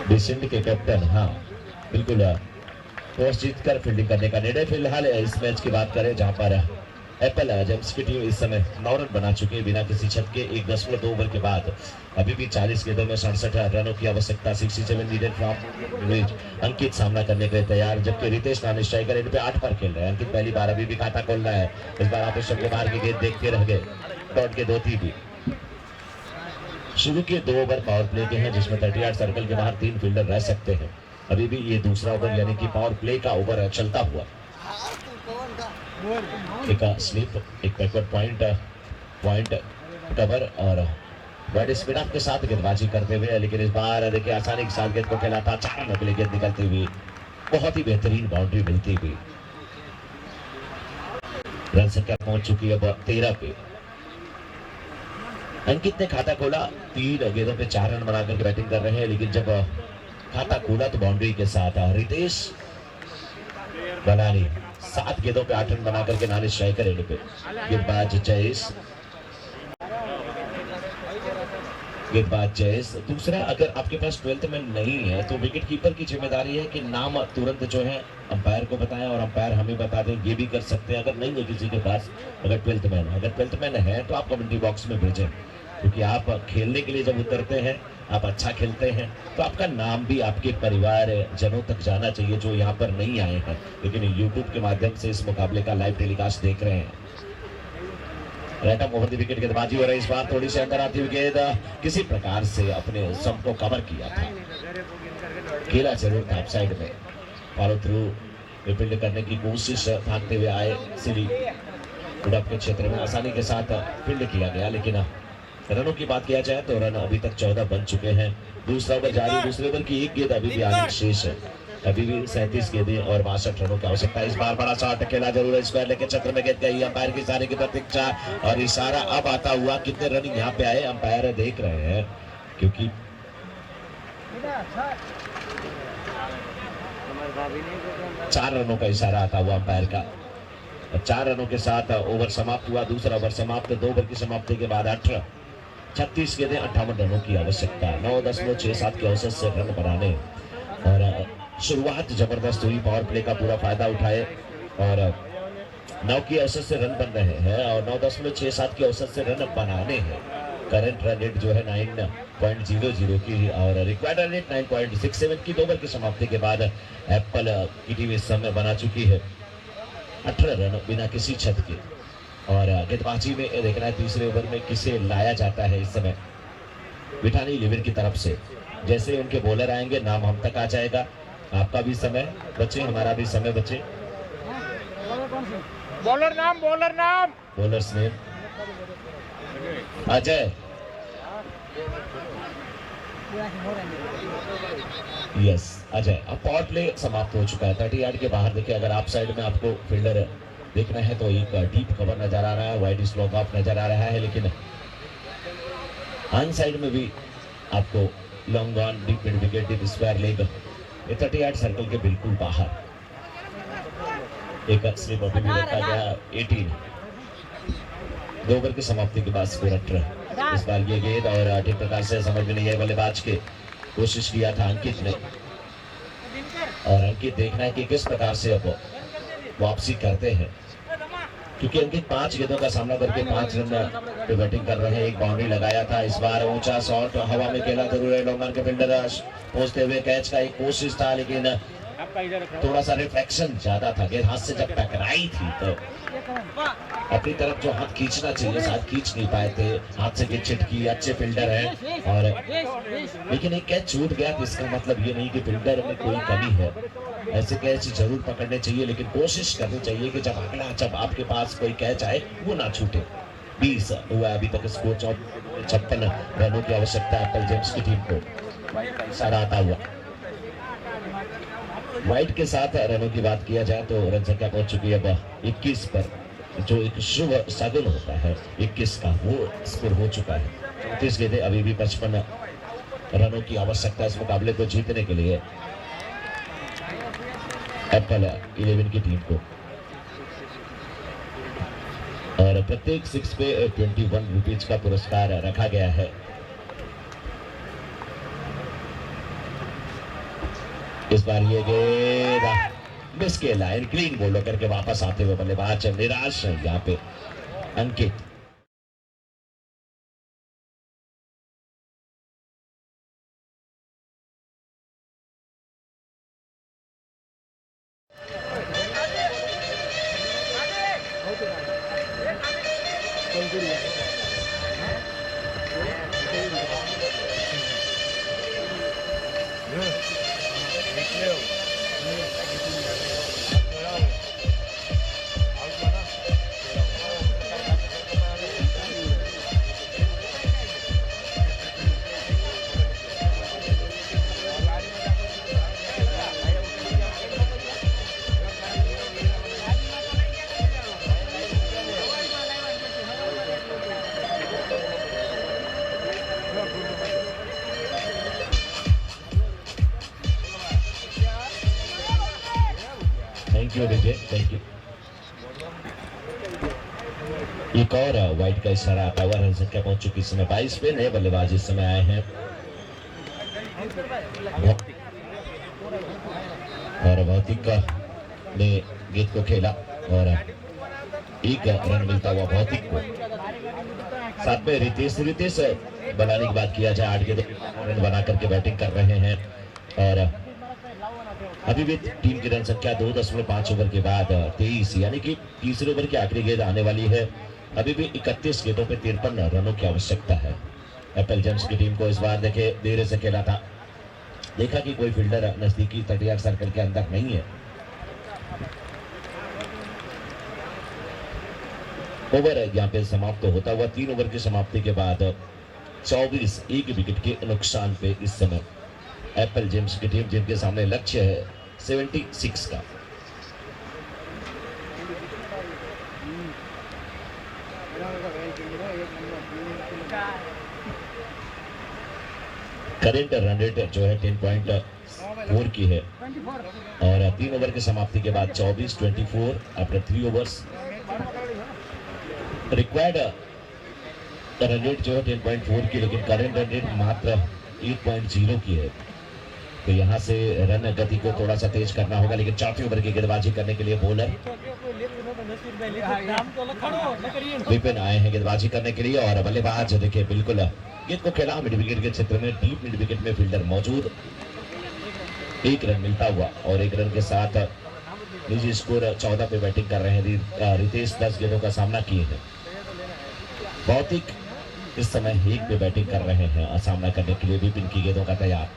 डिसेंट के कैप्टन, हाँ बिल्कुल टॉस जीतकर फील्डिंग करने का निर्णय। फिलहाल इस मैच की बात करें जहां पर एप्पल जेम्स की टीम इस समय 9 रन बना चुकी है बिना किसी छत के 1.2 ओवर के बाद। अभी भी 40 गेंदों में 67 रनों की आवश्यकता। 67 नीडेड फ्रॉम अंकित सामना करने के लिए तैयार, जबकि रितेश नानी स्ट्राइकर इन पे 8 पर खेल रहे हैं। अंकित पहली बार अभी भी खाता खोलना है। इस बार आप कुमार की गेंद देखते रह गए। डॉट के 2 भी शुरू के 2 ओवर पावर प्ले के हैं जिसमें 38 सर्कल के बाहर 3 फील्डर रह सकते हैं। अभी भी ये दूसरा ओवर यानी कि पावर प्ले का ओवर चलता हुआ। एक स्लिप, एक बैकवर्ड पॉइंट कवर और बड़े स्पिन अप के साथ गेंदबाजी करते हुए, लेकिन इस बार देखिए आसानी के साथ गेंद को फैलाता 4 रनों के लिए गेंद निकलती हुई, बहुत ही बेहतरीन बाउंड्री मिलती हुई। रन संख्या पहुंच चुकी है 13 पे। अंकित ने खाता खोला, 3 गेंदों पे 4 रन बनाकर के बैटिंग कर रहे हैं, लेकिन जब खाता खोला तो बाउंड्री के साथ रितेश बनानी 7 गेंदों पे 8 रन बनाकर के नानी स्ट्राइकर एंड पे। गेंदबाज जयेश। दूसरा, अगर आपके पास 12th मैन नहीं है तो विकेट कीपर की जिम्मेदारी है कि नाम तुरंत जो है अंपायर को बताएं और अंपायर हमें बता दें। ये भी कर सकते हैं अगर नहीं है किसी के पास, अगर 12th मैन है। अगर 12th मैन है तो आप कमेंट्री बॉक्स में भेजें, क्योंकि आप खेलने के लिए जब उतरते हैं, आप अच्छा खेलते हैं तो आपका नाम भी आपके परिवार जनों तक जाना चाहिए जो यहाँ पर नहीं आए हैं लेकिन यूट्यूब के माध्यम से इस मुकाबले का लाइव टेलीकास्ट देख रहे हैं। Right of over the wicket गेंदबाजी हो रही है। इस बार थोड़ी सी अंदर आती हुई गेंद किसी प्रकार से अपने सब को कवर किया था, खेला जरूर था साइड में। फॉलो थ्रू रिफील्ड करने की कोशिश भागते हुए आए सिली उड़प के क्षेत्र में, आसानी के साथ फील्ड किया गया। लेकिन रनों की बात किया जाए तो रन अभी तक 14 बन चुके हैं। दूसरा ओवर जारी, दूसरे ओवर की 1 गेंद अभी भी आगे शेष है। अभी भी 37 गेंदें और 62 रनों की आवश्यकता है। इस बार बड़ा शॉट खेला जरूर है, स्क्वायर लेके क्षेत्र में गेंद गई। अंपायर के इशारे की प्रतीक्षा और इशारा अब आता हुआ। कितने रन यहाँ पे आए अंपायर देख रहे हैं, क्योंकि 4 रनों का इशारा आता हुआ अंपायर का। 4 रनों के साथ ओवर समाप्त हुआ। दूसरा ओवर समाप्त, 2 ओवर की समाप्ति के बाद 36 गेंदें 58 रनों की आवश्यकता। 9.67 के औसत से रन बनाने और शुरुआत जबरदस्त हुई। पावर प्ले का पूरा फायदा उठाए और 9 की औसत से रन बन रहे हैं और 9.67 की औसत से रन बनाने हैं। करंट रन रेट जो है 9.00 की और रिक्वायर्ड रन रेट 9.67 की। 2 ओवर की समाप्ति के बाद एप्पल की टीम इस समय बना चुकी है 18 रन बिना किसी छत के। और गेंदबाजी में देखना है तीसरे ओवर में किसे लाया जाता है। इस समय बिठानी लिविर की तरफ से जैसे उनके बॉलर आएंगे नाम हम तक आ जाएगा। आपका भी समय बचे, हमारा भी समय बचे। बॉलर नाम bowlers name Ajay, yes Ajay. अब पावर प्ले समाप्त हो चुका है। 30 यार्ड के बाहर देखिए, अगर आप साइड में आपको फील्डर देखना है तो एक डीप कवर नजर आ रहा है, वाइड स्लॉक ऑफ नजर आ रहा है, लेकिन ऑन साइड में भी आपको long on deep mid wicket deep square leg, ये 30 यार्ड सर्कल के बिल्कुल बाहर एक स्लिप ऑफ भी रखा गया 18। 2 ओवर की समाप्ति के बाद स्कोर 18। इस बार ये गेंद और ठीक प्रकार से समझ में नहीं है, बल्लेबाज के कोशिश किया था अंकित ने और अंकित देखना है कि किस प्रकार से अब वापसी करते हैं, क्योंकि अंकित 5 गेंदों का सामना करके 5 रन पे बैटिंग कर रहे हैं। एक बाउंड्री लगाया था। इस बार ऊंचा शॉट हवा में खेला जरूर है। लॉन्ग ऑन के फील्डर पहुंचते हुए कैच का एक कोशिश था, लेकिन थोड़ा सा रिफ्लेक्शन ज्यादा था, गेंद हाथ से जब टकराई थी तो अपनी तरफ जो हाथ खींचना चाहिए शायद खींच नहीं पाए थे, हाथ से गेंद छिटकी। अच्छे फील्डर है और लेकिन एक कैच छूट गया तो इसका मतलब ये नहीं कि फील्डर में कोई कमी है। ऐसे कैच जरूर पकड़ने चाहिए, लेकिन कोशिश करनी चाहिए कि जब आपके पास कोई कैच आए वो ना छूटे। 20 हुआ अभी तक स्कोर 56 रनों की आवश्यकता है एप्पल जेम्स की टीम को। इशारा आता हुआ वाइट के साथ रनों की बात किया जाए तो रन संख्या पहुंच चुकी है अब 21 पर, जो एक शुभ सागुन होता है 21 का, वो स्कोर हो चुका है। 34 गेंदें, अभी भी 55 रनों की आवश्यकता है इस मुकाबले को जीतने के लिए एप्पल 11 की टीम को। और प्रत्येक 6 पे 21 रुपीज का पुरस्कार रखा गया है। इस बार ये गेंद मिस के लाइन क्लीन बोल्ड होकर के वापस आते हुए बल्लेबाज निराश है यहाँ पे Ankit. Thank you Vijay, thank you. एक और वाइट का इशारा आता हुआ, रन संख्या पहुंच चुकी इस समय 22 पे। नए बल्लेबाज इस समय आए हैं और भौतिक ने गेंद को खेला और एक रन मिलता हुआ भौतिक को। साथ में रितेश बनाने की बात किया जाए 8 गेंद रन बना करके बैटिंग कर रहे हैं और अभी भी टीम की रन संख्या 2.5 ओवर के बाद 23, यानी कि तीसरे ओवर की आखिरी गेंद आने वाली है। अभी भी 31 गेंदों पे 53 रनों की आवश्यकता है एप्पल जेम्स की टीम को। इस बार देखे देर से खेला था, देखा कि कोई फील्डर नजदीकी 30 सर्कल के अंदर नहीं है। ओवर यहाँ पे समाप्त होता हुआ 3 ओवर की समाप्ति के बाद 24 एक विकेट के नुकसान पे इस समय एप्पल जेम्स की टीम, जिनके सामने लक्ष्य है 76 का। करेंट रन रेट जो है 10.4 की है और 3 ओवर की समाप्ति के बाद 24 after 3 overs. Required run rate जो है 10.4 की, लेकिन करेंट रन रेट मात्र 8.0 की है, तो यहाँ से रन गति को थोड़ा सा तेज करना होगा। लेकिन चौथे ओवर की गेंदबाजी करने के लिए बॉलर विपिन आए हैं गेंदबाजी करने के लिए और बल्लेबाज देखिए बिल्कुल गेंद को खेला मिड विकेट के क्षेत्र में, डीप मिड विकेट में फील्डर मौजूद। 1 रन मिलता हुआ और 1 रन के साथ निजी स्कोर 14 पे बैटिंग कर रहे हैं रितेश। 10 गेंदों का सामना किए हैं। भौतिक इस समय 1 पे बैटिंग कर रहे हैं और सामना करने के लिए विपिन की गेंदों का तैयार।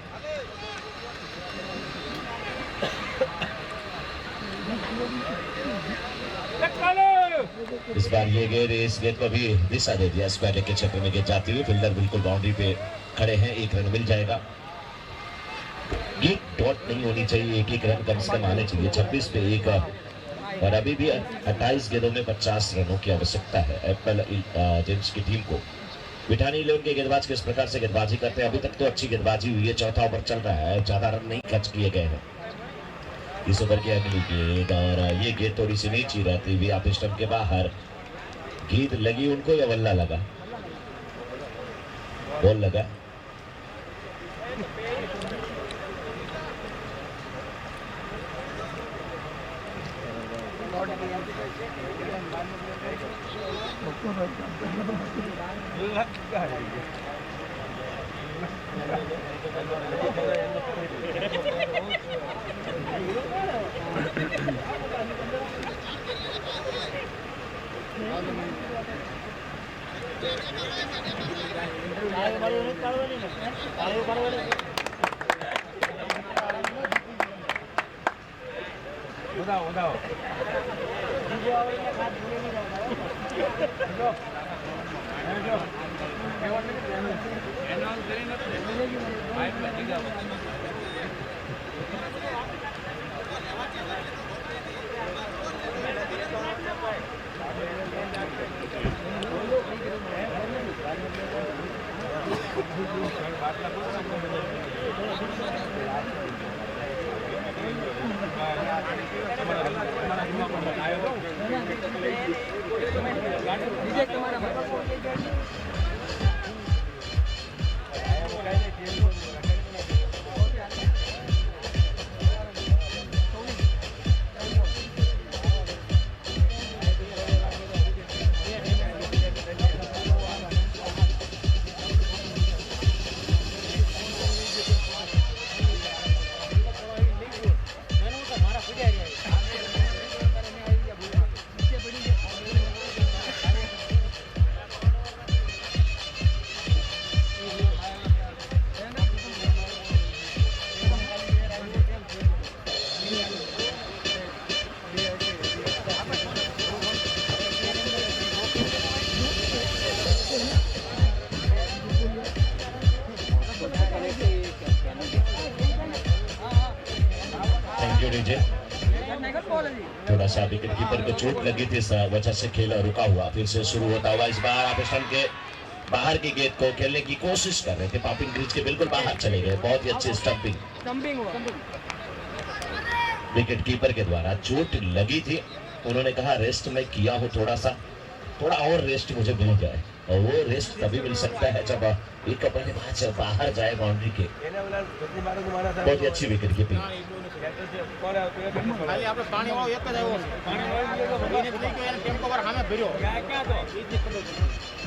इस बार ये गेंद, इस गेंद को भी दिशा दे दिया स्क्वायर के क्षेत्र में गेंद जाती हुई, फील्डर बिल्कुल बाउंड्री पे खड़े हैं। 1 रन मिल जाएगा। गेंद डॉट नहीं होनी चाहिए, 1 रन कम से कम आने चाहिए। 26 पे 1 और अभी भी 28 गेंदों में 50 रनों की आवश्यकता है एप्पल जेम्स की टीम को। बिठानी इलेवन के गेंदबाज किस प्रकार से गेंदबाजी करते हैं, अभी तक तो अच्छी गेंदबाजी हुई है। चौथा ओवर चल रहा है, ज्यादा रन नहीं खर्च किए गए हैं। इस ओवर की अगली गेंद और ये गेंद थोड़ी सी नीची रहती हुई आप स्टंप के बाहर। गेंद लगी उनको या बल्ला लगा? बॉल लगा। Thank you DJ. थोड़ा सा विकेट कीपर को चोट लगी थी, इस वजह से खेल रुका हुआ, फिर से शुरू होता हुआ। इस बार आप स्टंप के बाहर की गेंद को खेलने की कोशिश कर रहे थे, पॉपिंग क्रीज के बिल्कुल बाहर चले गए। बहुत ही अच्छी स्टंपिंग विकेट कीपर के द्वारा। चोट लगी थी, उन्होंने कहा रेस्ट में किया हो, थोड़ा और रेस्ट मुझे मिल जाए, और वो रेस्ट तभी मिल सकता है जब एक बल्लेबाज बाहर जाए बाउंड्री के। बहुत ही अच्छी विकेट कीपिंग।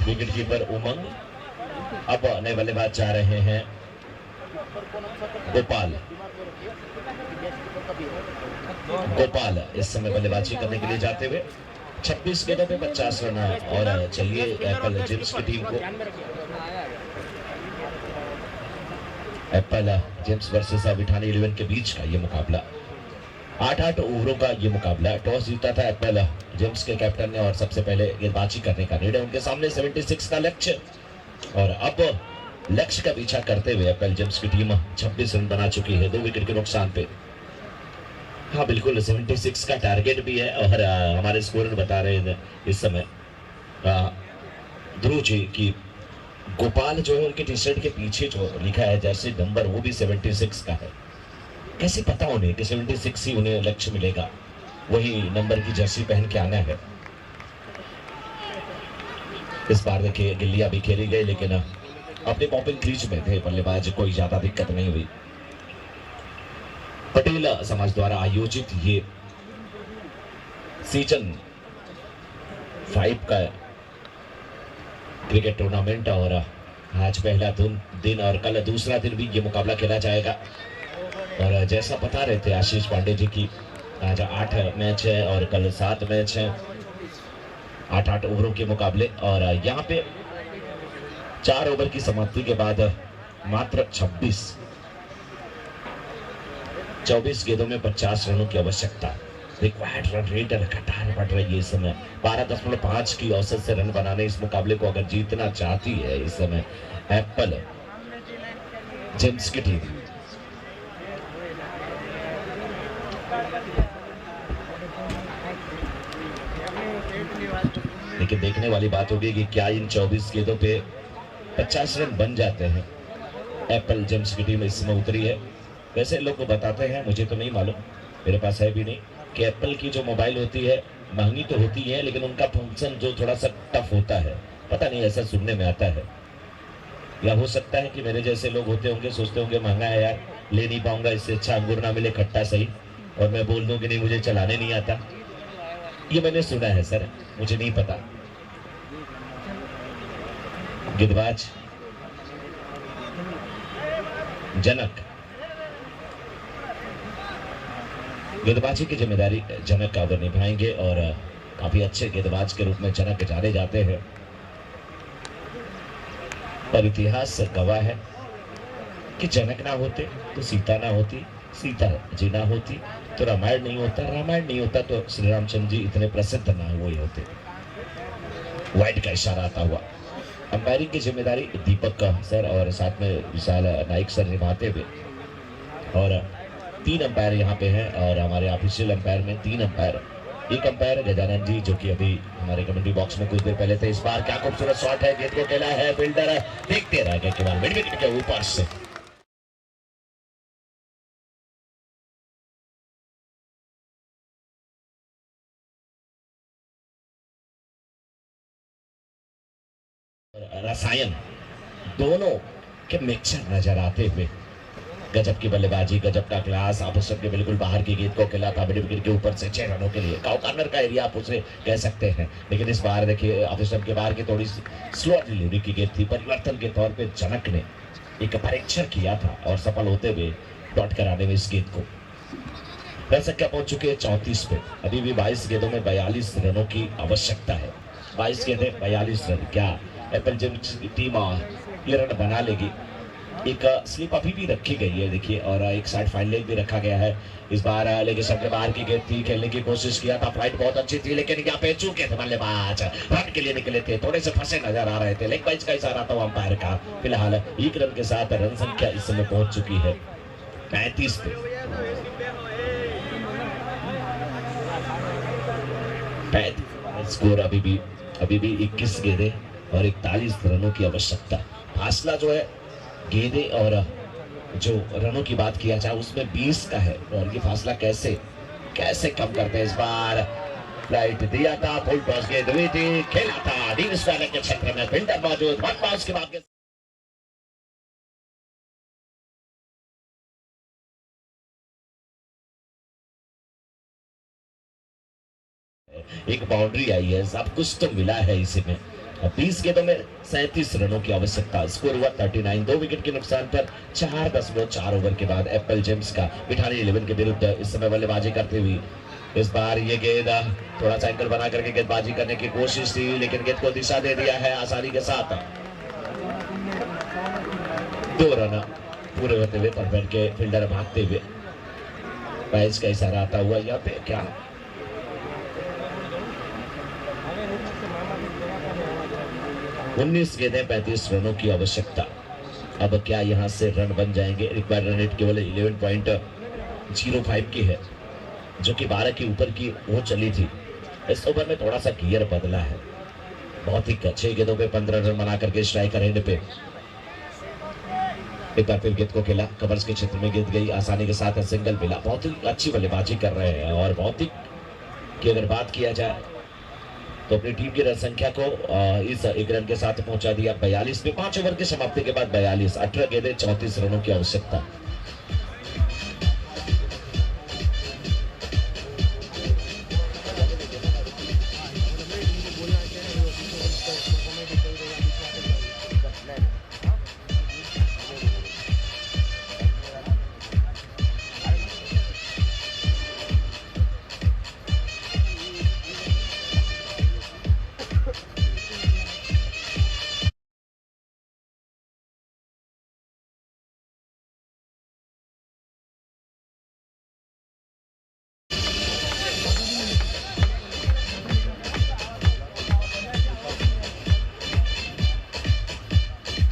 विकेट कीपर उमंग। अब नए बल्लेबाज जा रहे हैं गोपाल इस समय बल्लेबाजी करने के लिए जाते हुए। 26 गेंदों पे 50 रन और चाहिए एप्पल जेम्स की टीम को। एप्पल जेम्स वर्सेस विठानी 11 के बीच का ये मुकाबला, 8-8 ओवरों का ये मुकाबला। टॉस जीता था एप्पल जेम्स के कैप्टन ने और सबसे पहले गेंदबाजी करने का निर्णय उनके सामने 76 का लक्ष्य, और अब लक्ष्य का पीछा करते हुए एप्पल जेम्स की टीम 26 रन बना चुकी है 2 विकेट के नुकसान पे। हाँ बिल्कुल 76 का टारगेट भी है, और हमारे स्कोरर बता रहे हैं इस समय ध्रुव जी की गोपाल जो है उनके टी शर्ट के पीछे जो लिखा है जर्सी नंबर, वो भी 76 का है। कैसे पता उन्हें कि 76 ही उन्हें लक्ष्य मिलेगा, वही नंबर की जर्सी पहन के आना है। इस बार देखिए गिल्लियां भी खेली गई, लेकिन अपने पॉपिंग क्रीज में थे बल्लेबाज, कोई ज्यादा दिक्कत नहीं हुई। पटेल समाज द्वारा आयोजित ये सीजन 5 का क्रिकेट टूर्नामेंट, और आज पहला दिन और कल दूसरा दिन भी ये मुकाबला खेला जाएगा। और जैसा बता रहे थे आशीष पांडे जी की, आज 8 मैच है और कल 7 मैच है, 8-8 ओवरों के मुकाबले। और यहाँ पे 4 ओवर की समाप्ति के बाद मात्र 24 गेंदों में 50 रनों की आवश्यकता। रिक्वायर्ड रन रेट लगातार बढ़ रही है इस समय, 12.5 की औसत से रन बनाने इस मुकाबले को अगर जीतना चाहती है इस समय एप्पल जेम्स की टीम। लेकिन देखने वाली बात होगी कि क्या इन 24 गेंदों पे 50 रन बन जाते हैं। एप्पल जेम्स की टीम इस समय उतरी है। वैसे लोग बताते हैं, मुझे तो नहीं मालूम, मेरे पास है भी नहीं, कि एप्पल की जो मोबाइल होती है महंगी तो होती है, लेकिन उनका फंक्शन जो थोड़ा सा टफ होता है, पता नहीं, ऐसा सुनने में आता है। या हो सकता है कि मेरे जैसे लोग होते होंगे, सोचते होंगे महंगा है यार, ले नहीं पाऊंगा, इससे अच्छा अंगूर ना मिले खट्टा सही, और मैं बोल दूं कि नहीं मुझे चलाने नहीं आता। ये मैंने सुना है सर, मुझे नहीं पता। गेंदबाज जनक, गेंदबाजी की जिम्मेदारी जनक का वो निभाएंगे और काफी अच्छे गेंदबाज के रूप में जनक जाने जाते हैं और इतिहास गवाह है कि जनक ना होते तो सीता ना होती, सीता जी ना होती तो रामायण नहीं होता, रामायण नहीं होता तो श्री रामचंद्र जी इतने प्रसिद्ध ना हुए होते। वाइड का इशारा आता हुआ। अंपायरिंग की जिम्मेदारी दीपक सर और साथ में विशाल नाइक सर निभाते हुए और 3 अंपायर यहाँ पे हैं और हमारे ऑफिशियल अंपायर में 3 अंपायर। एक अंपायर गजानन जी जो कि अभी हमारे कमेंट्री बॉक्स में कुछ देर पहले थे। इस बार क्या खूबसूरत शॉट है, गेंद को खेला है फील्डर, देखते रह गए केवल मिड विकेट के ऊपर से। रसायन दोनों के मिक्सचर नजर आते हुए गजब की बल्लेबाजी, गजब का क्लास। ऑफिसर के बिल्कुल बाहर की गेंद को खेला था मिड विकेट के ऊपर से 6 रनों के लिए। कॉर्नर का एरिया आप उसे कह सकते हैं, लेकिन इस बार देखिए ऑफिसर के बाहर की थोड़ी स्लो डिलीवरी की गेंद थी। परिवर्तन के तौर पे जनक ने एक परीक्षण किया था और सफल होते हुए डॉट कराने में इस गेंद को। रन संख्या पहुंच चुके हैं 34 पे। अभी भी 22 गेंदों में 42 रनों की आवश्यकता है। 22 गेंदें 42 रन। क्या एपल जेम्स की टीम ये रन बना लेगी? एक स्लिप अभी भी रखी गई है देखिए और एक साइड फाइन लेग भी रखा गया है। इस बार लेकिन सबके बाहर की गेंद थी, खेलने की कोशिश किया था, फ्लाइट बहुत अच्छी थी, लेकिन यहाँ पे चूके थे बल्लेबाज, रन के लिए निकले थे, थोड़े से फंसे नजर आ रहे थे। लेग बाइज का इशारा था अंपायर का। फिलहाल 1 रन के साथ रन संख्या इस समय पहुंच चुकी है 35 पे। स्कोर अभी भी 21 गेंदें और 41 रनों की आवश्यकता। फासला जो है गेंदें और जो रनों की बात किया जाए उसमें 20 का है और ये फासला कैसे कम करते हैं। इस बार फ्लाइट दिया था, फुल टॉस गेंद हुई थी, खेला था डीप स्क्वायर के क्षेत्र में, फील्डर मौजूद, वन बाउंस के बाद एक बाउंड्री आई है, सब कुछ तो मिला है इसी में। 20 गेंदों में 37 रनों की आवश्यकता। स्कोर हुआ 39। 2 विकेट के नुकसान पर 4.4 ओवर के बाद एप्पल जेम्स का बिठानी 11 के विरुद्ध इस समय बल्लेबाजी करते हुए। इस बार ये गेंद थोड़ा सा एंगल बना करके गेंदबाजी करने की कोशिश थी, लेकिन गेंद को दिशा दे दिया है आसानी के साथ। 2 रन पूरे होते हुए पर बैठ के फील्डर भागते हुए। पैच का इशारा आता हुआ यहाँ पे क्या 19 गेंदें 35 रनों की आवश्यकता। अब क्या यहां से रन बन जाएंगे? रिक्वायर्ड रन रेट केवल 11.05 की है, जो कि 12 के ऊपर की हो चली थी। इस ओवर में थोड़ा सा गियर बदला है। बहुत ही अच्छे गेंदों पे 15 रन बना करके स्ट्राइकर एंड पे एक बार फिर गेंद को खेला, कवर्स के क्षेत्र में गेंद गई, आसानी के साथ सिंगल मिला। बहुत ही अच्छी बल्लेबाजी कर रहे हैं और बहुत ही की अगर बात किया जाए तो अपनी टीम की रन संख्या को इस 1 रन के साथ पहुंचा दिया 42 पे। 5 ओवर की समाप्ति के बाद 42, 18 गेंदें 34 रनों की आवश्यकता।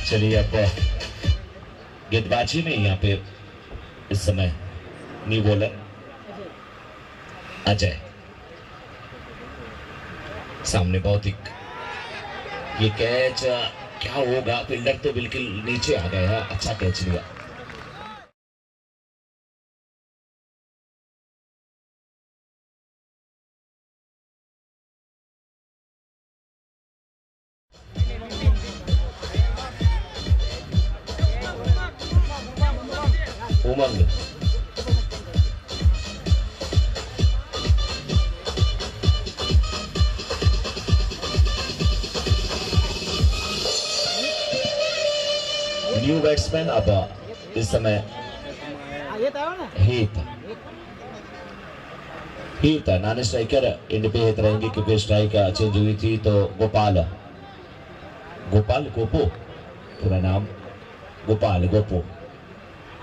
चलिए अब गेंदबाजी में यहाँ पे इस समय न्यू बॉलर अजय सामने। बहुत ही ये कैच क्या होगा? फील्डर तो बिल्कुल नीचे आ गया, अच्छा कैच लिया। उमंग न्यू बैट्समैन अब इस समय हीत नॉन स्ट्राइकर इंड पे हित रहेंगे क्योंकि स्ट्राइक चेंज हुई थी। तो गोपाल गोपो, पूरा नाम गोपाल गोपो,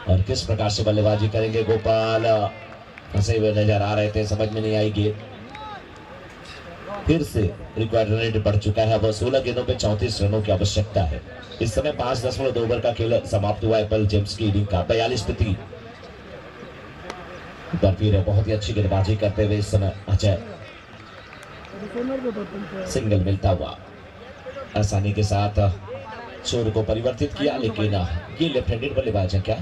और किस प्रकार से बल्लेबाजी करेंगे गोपाल, फंसे हुए नजर आ रहे थे, समझ में नहीं आई गेंद। फिर से रिक्वायर्ड रन रेट बढ़ चुका है। अब 16 गेंदों पे 34 रनों की आवश्यकता है। इस समय 5.2 ओवर का खेल समाप्त हुआ है। एप्पल जेम्स की इनिंग का 42 पे 3। फिर बहुत ही अच्छी गेंदबाजी करते हुए इस समय अजय सिंगल मिलता हुआ आसानी के साथ शोर को परिवर्तित किया, लेकिन ये लेफ्ट हैंडेड बल्लेबाज है क्या?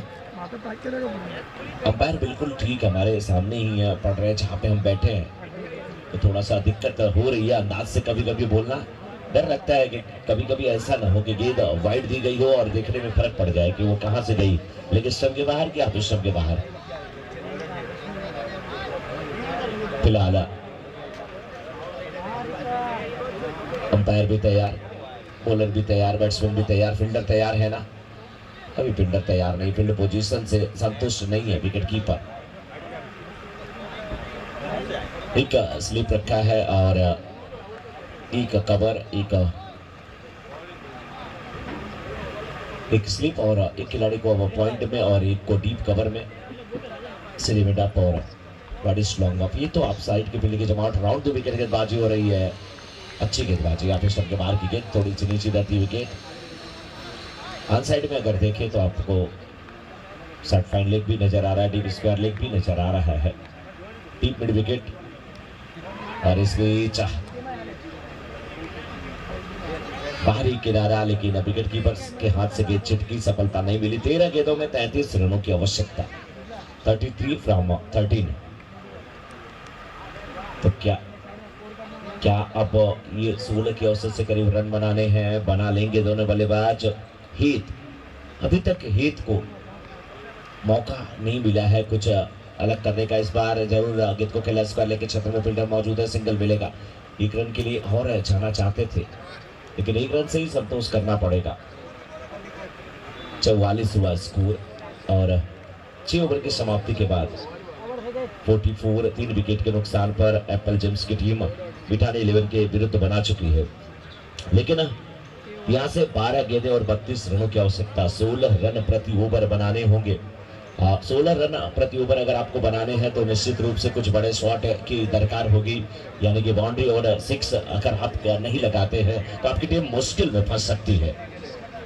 अंपायर बिल्कुल ठीक हमारे सामने ही पड़ रहे हैं जहां पे हम बैठे हैं, तो थोड़ा सा दिक्कत हो रही है अंदाज से कभी कभी बोलना। डर लगता है कि कभी कभी ऐसा ना हो कि गेंद वाइड दी गई हो और देखने में फर्क पड़ जाए कि वो कहां से गई, लेकिन स्टंप के बाहर कि आप स्टंप के बाहर। फिलहाल अंपायर भी तैयार, बॉलर भी तैयार, बैट्समैन भी तैयार, फील्डर तैयार है ना? अभी फील्डर तैयार नहीं, फील्ड पोजीशन से संतुष्ट नहीं है विकेट कीपर। एक स्लिप रखा है और एक कवर, एक स्लिप और एक खिलाड़ी को अब पॉइंट में और एक को डीप कवर में। स्लिप अप और बॉडी लॉन्ग अप। ये तो आप साइड के फील्ड के जमावट राउंड द विकेट गेंदबाजी हो रही है, अच्छी गेंदबाजी। आप स्टंप के बाहर की गेंद थोड़ी सी नीचे रहती विकेट। ऑन साइड में अगर देखें तो आपको शॉर्ट फाइन लेग भी नजर आ रहा है, डीप स्क्वायर लेग भी नजर आ रहा है। डीप मिड विकेट और इस बीच बाहरी किनारा, लेकिन विकेट कीपर के हाथ से गेंद छिटकी, सफलता नहीं मिली। 13 गेंदों में 33 रनों की आवश्यकता, 33 फ्रॉम 13। तो क्या अब ये 16 के औसत से करीब रन बनाने हैं? बना लेंगे दोनों बल्लेबाज। हीत, अभी तक हीत को मौका नहीं मिला है कुछ अलग करने का। इस बार जरूर गेंद को खेला स्क्वायर लेके क्षेत्र में फील्डर मौजूद है, सिंगल मिलेगा। एक रन के लिए और जाना चाहते थे, लेकिन एक रन से ही संतोष करना पड़ेगा। 44 हुआ स्कोर और 6 ओवर की समाप्ति के बाद 44, 3 विकेट के नुकसान पर एप्पल जेम्स की टीम बिठाने 11 के विरुद्ध बना चुकी है। लेकिन यहाँ से 12 गेंदें और 32 रनों की आवश्यकता, 16 रन प्रति ओवर बनाने होंगे। 16 रन प्रति ओवर अगर आपको बनाने हैं तो निश्चित रूप से कुछ बड़े शॉट की दरकार होगी, यानी कि बाउंड्री और 6 अगर आप नहीं लगाते हैं तो आपकी टीम मुश्किल में फंस सकती है।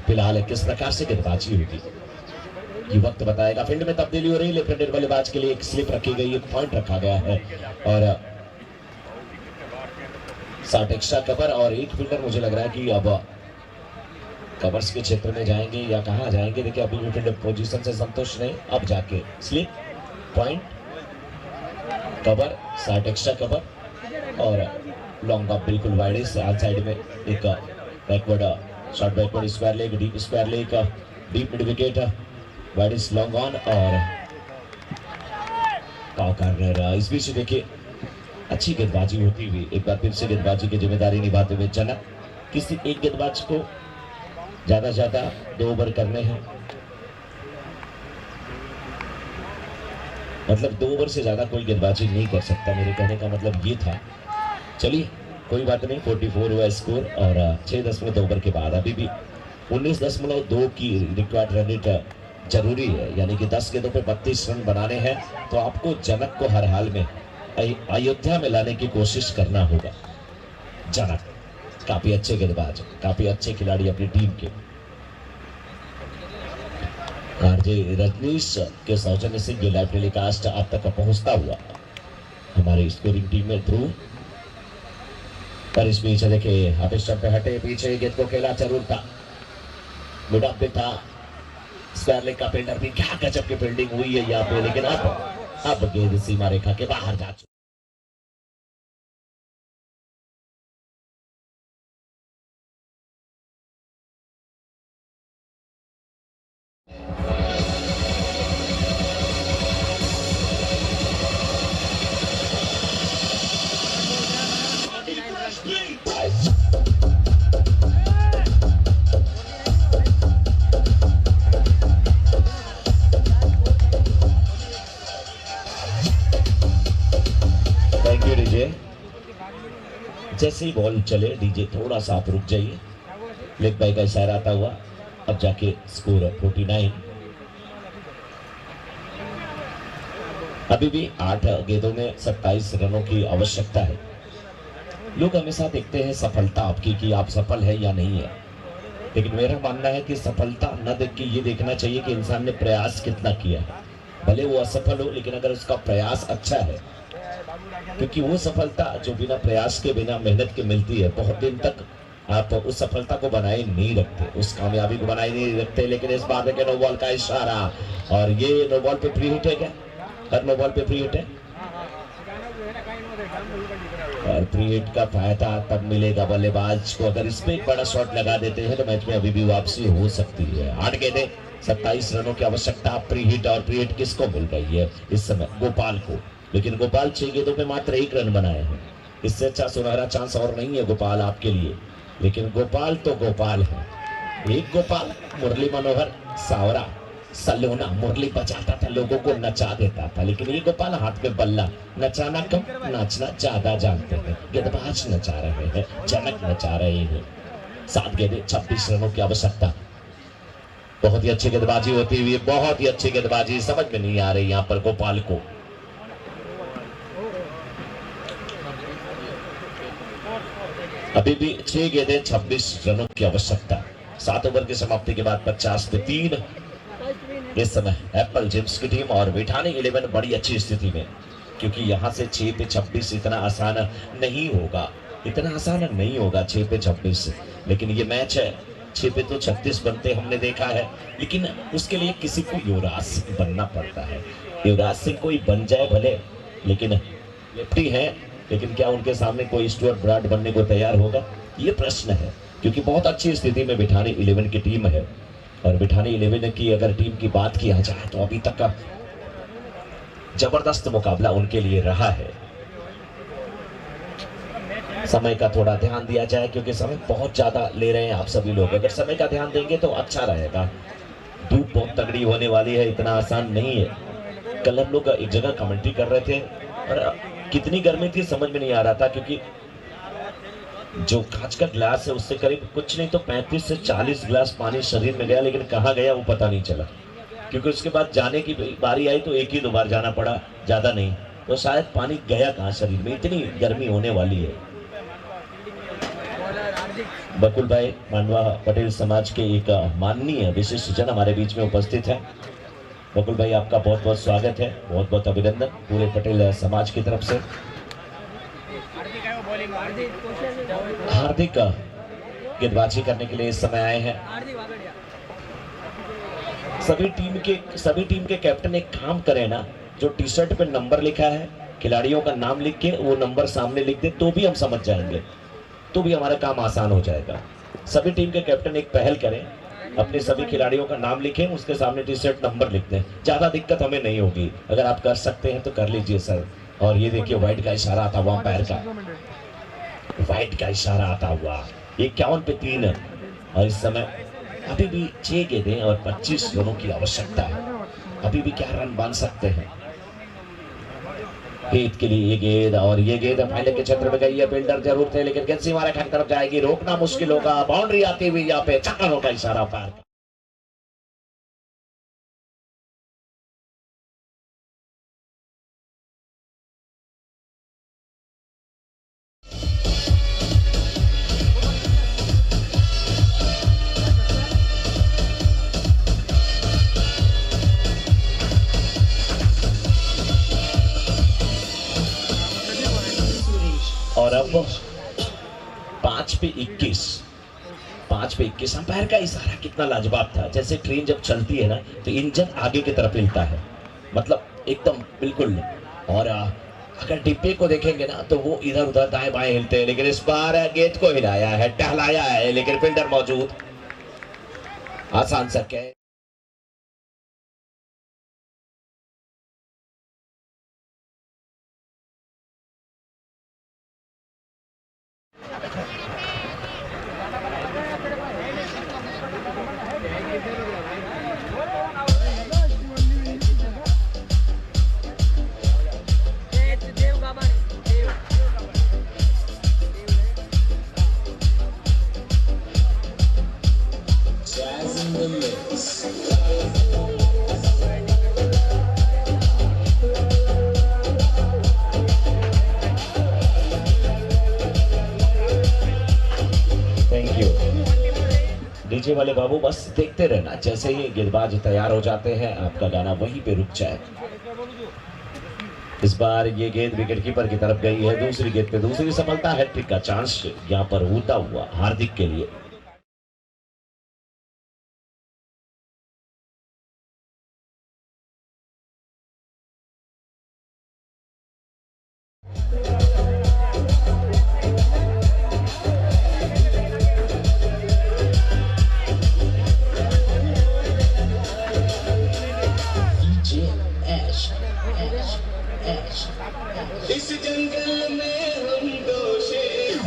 फिलहाल किस प्रकार से गेंदबाजी होगी ये वक्त बताएगा। फील्ड में तब्दीली हो रही है, लेफ्ट हैंडेड बल्लेबाज के लिए एक स्लिप रखी गई, एक पॉइंट रखा गया है और 60 एक्स्ट्रा कवर और एक फील्डर। मुझे लग रहा है कि अब कवर्स के क्षेत्र में जाएंगे या कहां जाएंगे, देखिए अभी भी फील्डर पोजीशन से संतुष्ट नहीं। अब जाके slip, point, cover, 60 extra cover और लॉन्ग ऑफ बिल्कुल वाइड से आउट साइड में एक backward short backward square leg, deep square leg, deep mid wicket, wide is long on और कॉर्नर। इस बीच देखिए अच्छी गेंदबाजी होती हुई एक बार फिर से गेंदबाजी की जिम्मेदारी निभाते हुए चना। किसी एक गेंदबाज को ज्यादा से ज्यादा 2 ओवर करने हैं, मतलब 2 ओवर से ज्यादा कोई गेंदबाजी नहीं कर सकता, मेरे कहने का मतलब ये था। चलिए कोई बात नहीं, 44 हुआ स्कोर और 6.2 ओवर के बाद अभी भी 19.2 की रिक्वायर्ड रन रेट जरूरी है, यानी कि 10 गेंदों पे 32 रन बनाने हैं तो आपको जनक को हर हाल में अयोध्या में लाने की कोशिश करना होगा। जनक काफी अच्छे गेंदबाज, काफी अच्छे खिलाड़ी अपनी टीम के। आरजे रजनीश के सौजन्य से ये लाइव टेलीकास्ट आप तक पहुंचता हुआ हमारी स्कोरिंग टीम में ध्रुव। पर इस बीच देखिए आप स्टंप पे हटे, पीछे गेंद को खेला जरूर था, मिड ऑफ पे था, स्क्वायर लेग का फील्डर भी, क्या गजब की फील्डिंग हुई है यहाँ पे, लेकिन अब गेंद सीमा रेखा के बाहर जा चुकी। जैसे ही बॉल चले डीजे थोड़ा सा आप रुक जाइए। लेग बाई का इशारा आता हुआ अब जाके स्कोर 49। अभी भी 8 गेंदों में 27 रनों की आवश्यकता है। लोग हमेशा देखते हैं सफलता आपकी कि आप सफल है या नहीं है, लेकिन मेरा मानना है कि सफलता न देख के ये देखना चाहिए कि इंसान ने प्रयास कितना किया है। भले वो असफल हो लेकिन अगर उसका प्रयास अच्छा है, क्योंकि वो सफलता जो बिना प्रयास के बिना मेहनत के मिलती है बहुत दिन तक आप उस सफलता को बनाए नहीं रखते, उस कामयाबी को बनाए नहीं रखते। लेकिन इस बार देखें नो बॉल का इशारा, और ये नो बॉल पे फ्री हिट है क्या? हर नो बॉल पे फ्री हिट है, और फ्री हिट का फायदा तब मिलेगा बल्लेबाज को अगर इसमें एक बड़ा शॉट लगा देते हैं तो मैच में अभी भी वापसी हो सकती है। 8 गेंदें 27 रनों की आवश्यकता, प्री हिट, और प्री हिट किसको मिल गई है इस समय? गोपाल को। लेकिन गोपाल 6 गेंदों पे मात्र 1 रन बनाए हैं, इससे अच्छा सुनहरा चांस और नहीं है गोपाल आपके लिए। लेकिन गोपाल तो गोपाल है, एक गोपाल मुरली मनोहर सावरा सलोना मुरली बजाता था, लोगों को नचा देता था, लेकिन ये गोपाल हाथ में बल्ला, नचाना कम नाचना ज्यादा जानते हैं। गेंदबाज नचा रहे हैं, जनक नचा रहे हैं। 7 गेंदें 26 रनों की आवश्यकता। बहुत ही अच्छी गेंदबाजी होती हुई, बहुत ही अच्छी गेंदबाजी, समझ में नहीं आ रही यहाँ पर गोपाल को। अभी भी 6 गेंदें 26 रनों की आवश्यकता। 7 ओवर की समाप्ति के बाद 50 पे 3 इस समय एप्पल जेम्स की टीम, और बिठानी 11 बड़ी अच्छी स्थिति में, क्योंकि यहां से 6 पे 26 इतना आसान नहीं होगा, इतना आसान नहीं होगा 6 पे 26। लेकिन ये मैच है, 6 पे तो 36 बनते हमने देखा है, लेकिन उसके लिए किसी को युवराज सिंह बनना पड़ता है। युवराज सिंह कोई बन जाए भले, लेकिन लेफ्टी है, लेकिन क्या उनके सामने कोई स्टुअर्ट ब्राड बनने को तैयार होगा? ये प्रश्न है, क्योंकि बहुत अच्छी स्थिति में बिठानी 11 की टीम है। और बिठानी 11 की अगर टीम की बात किया जाए तो अभी तक का जबरदस्त मुकाबला उनके लिए रहा है। समय का थोड़ा ध्यान दिया जाए, क्योंकि समय बहुत ज्यादा ले रहे हैं आप सभी लोग, अगर समय का ध्यान देंगे तो अच्छा रहेगा। धूप बहुत तगड़ी होने वाली है, इतना आसान नहीं है। कल हम लोग एक जगह कमेंट्री कर रहे थे और कितनी गर्मी थी समझ में नहीं आ रहा था, क्योंकि जो कांच का ग्लास है उससे करीब कुछ नहीं तो 35 से 40 गिलास पानी शरीर में गया, लेकिन कहाँ गया वो पता नहीं चला, क्योंकि उसके बाद जाने की बारी आई तो 1 ही 2 बार जाना पड़ा, ज्यादा नहीं, तो शायद पानी गया कहाँ शरीर में, इतनी गर्मी होने वाली है। बकुल भाई मांडवा पटेल समाज के एक माननीय विशिष्ट जन हमारे बीच में उपस्थित है। बकुल भाई आपका बहुत बहुत स्वागत है, बहुत बहुत अभिनंदन पूरे पटेल समाज की तरफ से। हार्दिक गेंदबाजी करने के लिए इस समय आए हैं। सभी टीम के कैप्टन एक काम करें ना, जो टी शर्ट पे नंबर लिखा है खिलाड़ियों का नाम लिख के वो नंबर सामने लिख दे तो भी हम समझ जाएंगे, तो भी हमारा काम आसान हो जाएगा। सभी टीम के कैप्टन एक पहल करें, अपने सभी खिलाड़ियों का नाम लिखें, उसके सामने टी शर्ट नंबर लिख दें, ज्यादा दिक्कत हमें नहीं होगी। अगर आप कर सकते हैं तो कर लीजिए सर। और ये देखिए वाइट का इशारा आता हुआ अंपायर का, वाइट का इशारा आता हुआ 51 पे 3, और इस समय अभी भी 6 गेंदें और 25 रनों की आवश्यकता है। अभी भी क्या रन बन सकते हैं गेंद के लिए? ये गेंद और ये गेंद फाइनल के क्षेत्र में गई है, फील्डर जरूर थे लेकिन गेंद सीमा रेखा की तरफ जाएगी, रोकना मुश्किल होगा। बाउंड्री आती हुई यहाँ पे, चक्कर का इशारा अंपायर का। और अब 5 पे 21 अंपायर का इशारा कितना लाजवाब था। जैसे ट्रेन जब चलती है ना तो इंजन आगे की तरफ हिलता है, मतलब एकदम बिल्कुल। और अगर डिब्बे को देखेंगे ना तो वो इधर उधर दाएं बाएं हिलते हैं, लेकिन इस बार गेंद को हिलाया है, टहलाया है, लेकिन फील्डर मौजूद। आसान सा कैच। Thank you. डीजे वाले बाबू बस देखते रहना, जैसे ही गेंदबाज तैयार हो जाते हैं आपका गाना वहीं पे रुक जाए। इस बार ये गेंद विकेट कीपर की तरफ गई है, दूसरी गेंद पे दूसरी सफलता, हैट्रिक का चांस यहाँ पर होता हुआ हार्दिक के लिए। इस जंगल में हम दो शेर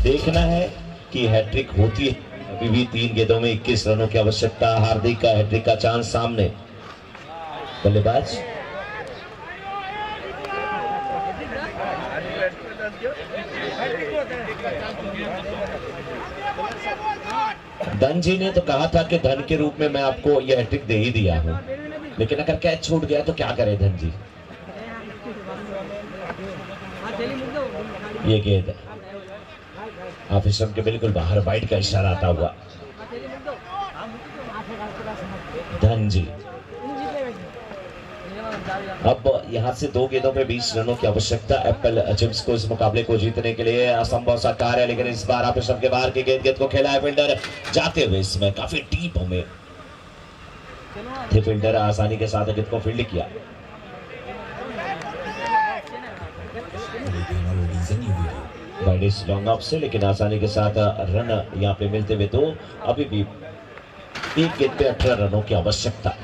देखना है कि हैट्रिक होती है। अभी भी 3 गेंदों में 21 रनों की आवश्यकता। हार्दिक का हैट्रिक का चांस सामने। बल्लेबाज धन जी ने तो कहा था कि धन के रूप में मैं आपको यह हैट्रिक दे ही दिया हूं, लेकिन अगर कैच छूट गया तो क्या करे धन जी। ये गेंद ऑफ स्टंप के बिल्कुल बाहर, वाइड का इशारा आता हुआ। धन जी अब यहां से 2 गेंदों पे 20 रनों की आवश्यकता एप्पल चिप्स को इस मुकाबले को जीतने के लिए। असंभव सा कार्य है, लेकिन इस बार आप स्टंप के बाहर की गेंद को खेला है फील्डर जाते हुए। इसमें काफी डीप में थे फील्डर, आसानी के साथ गेंद को फील्ड किया। लॉन्ग ऑफ से, लेकिन आसानी के साथ रन यहाँ पे मिलते हुए। तो अभी भी 1 गेंद पे 18 रनों की आवश्यकता।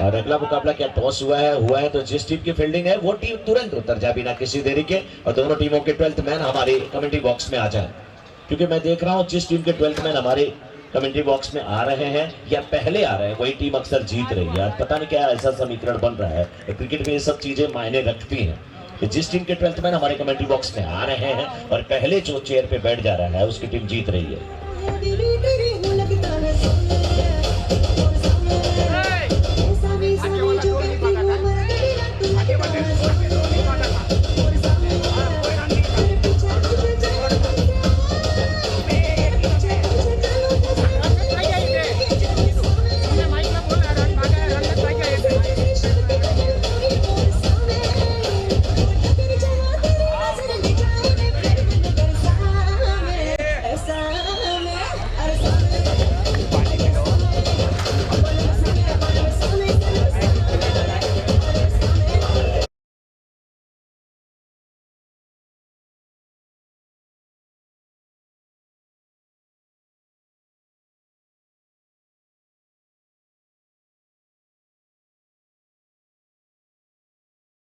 और अगला मुकाबला क्या टॉस हुआ है तो जिस टीम की फील्डिंग है वो टीम तुरंत उतर जाए बिना किसी देरी के, और दोनों टीमों के 12th मैन हमारे कमेंट्री बॉक्स में आ जाए। क्योंकि मैं देख रहा हूं जिस टीम के 12th मैन हमारे कमेंट्री बॉक्स में आ रहे हैं या पहले आ रहे हैं वही टीम अक्सर जीत रही है। पता नहीं क्या ऐसा समीकरण बन रहा है, क्रिकेट में ये सब चीजें मायने रखती हैं। जिस टीम के 12th मैन हमारे कमेंट्री बॉक्स में आ रहे हैं और पहले जो चेयर पे बैठ जा रहा है उसकी टीम जीत रही है।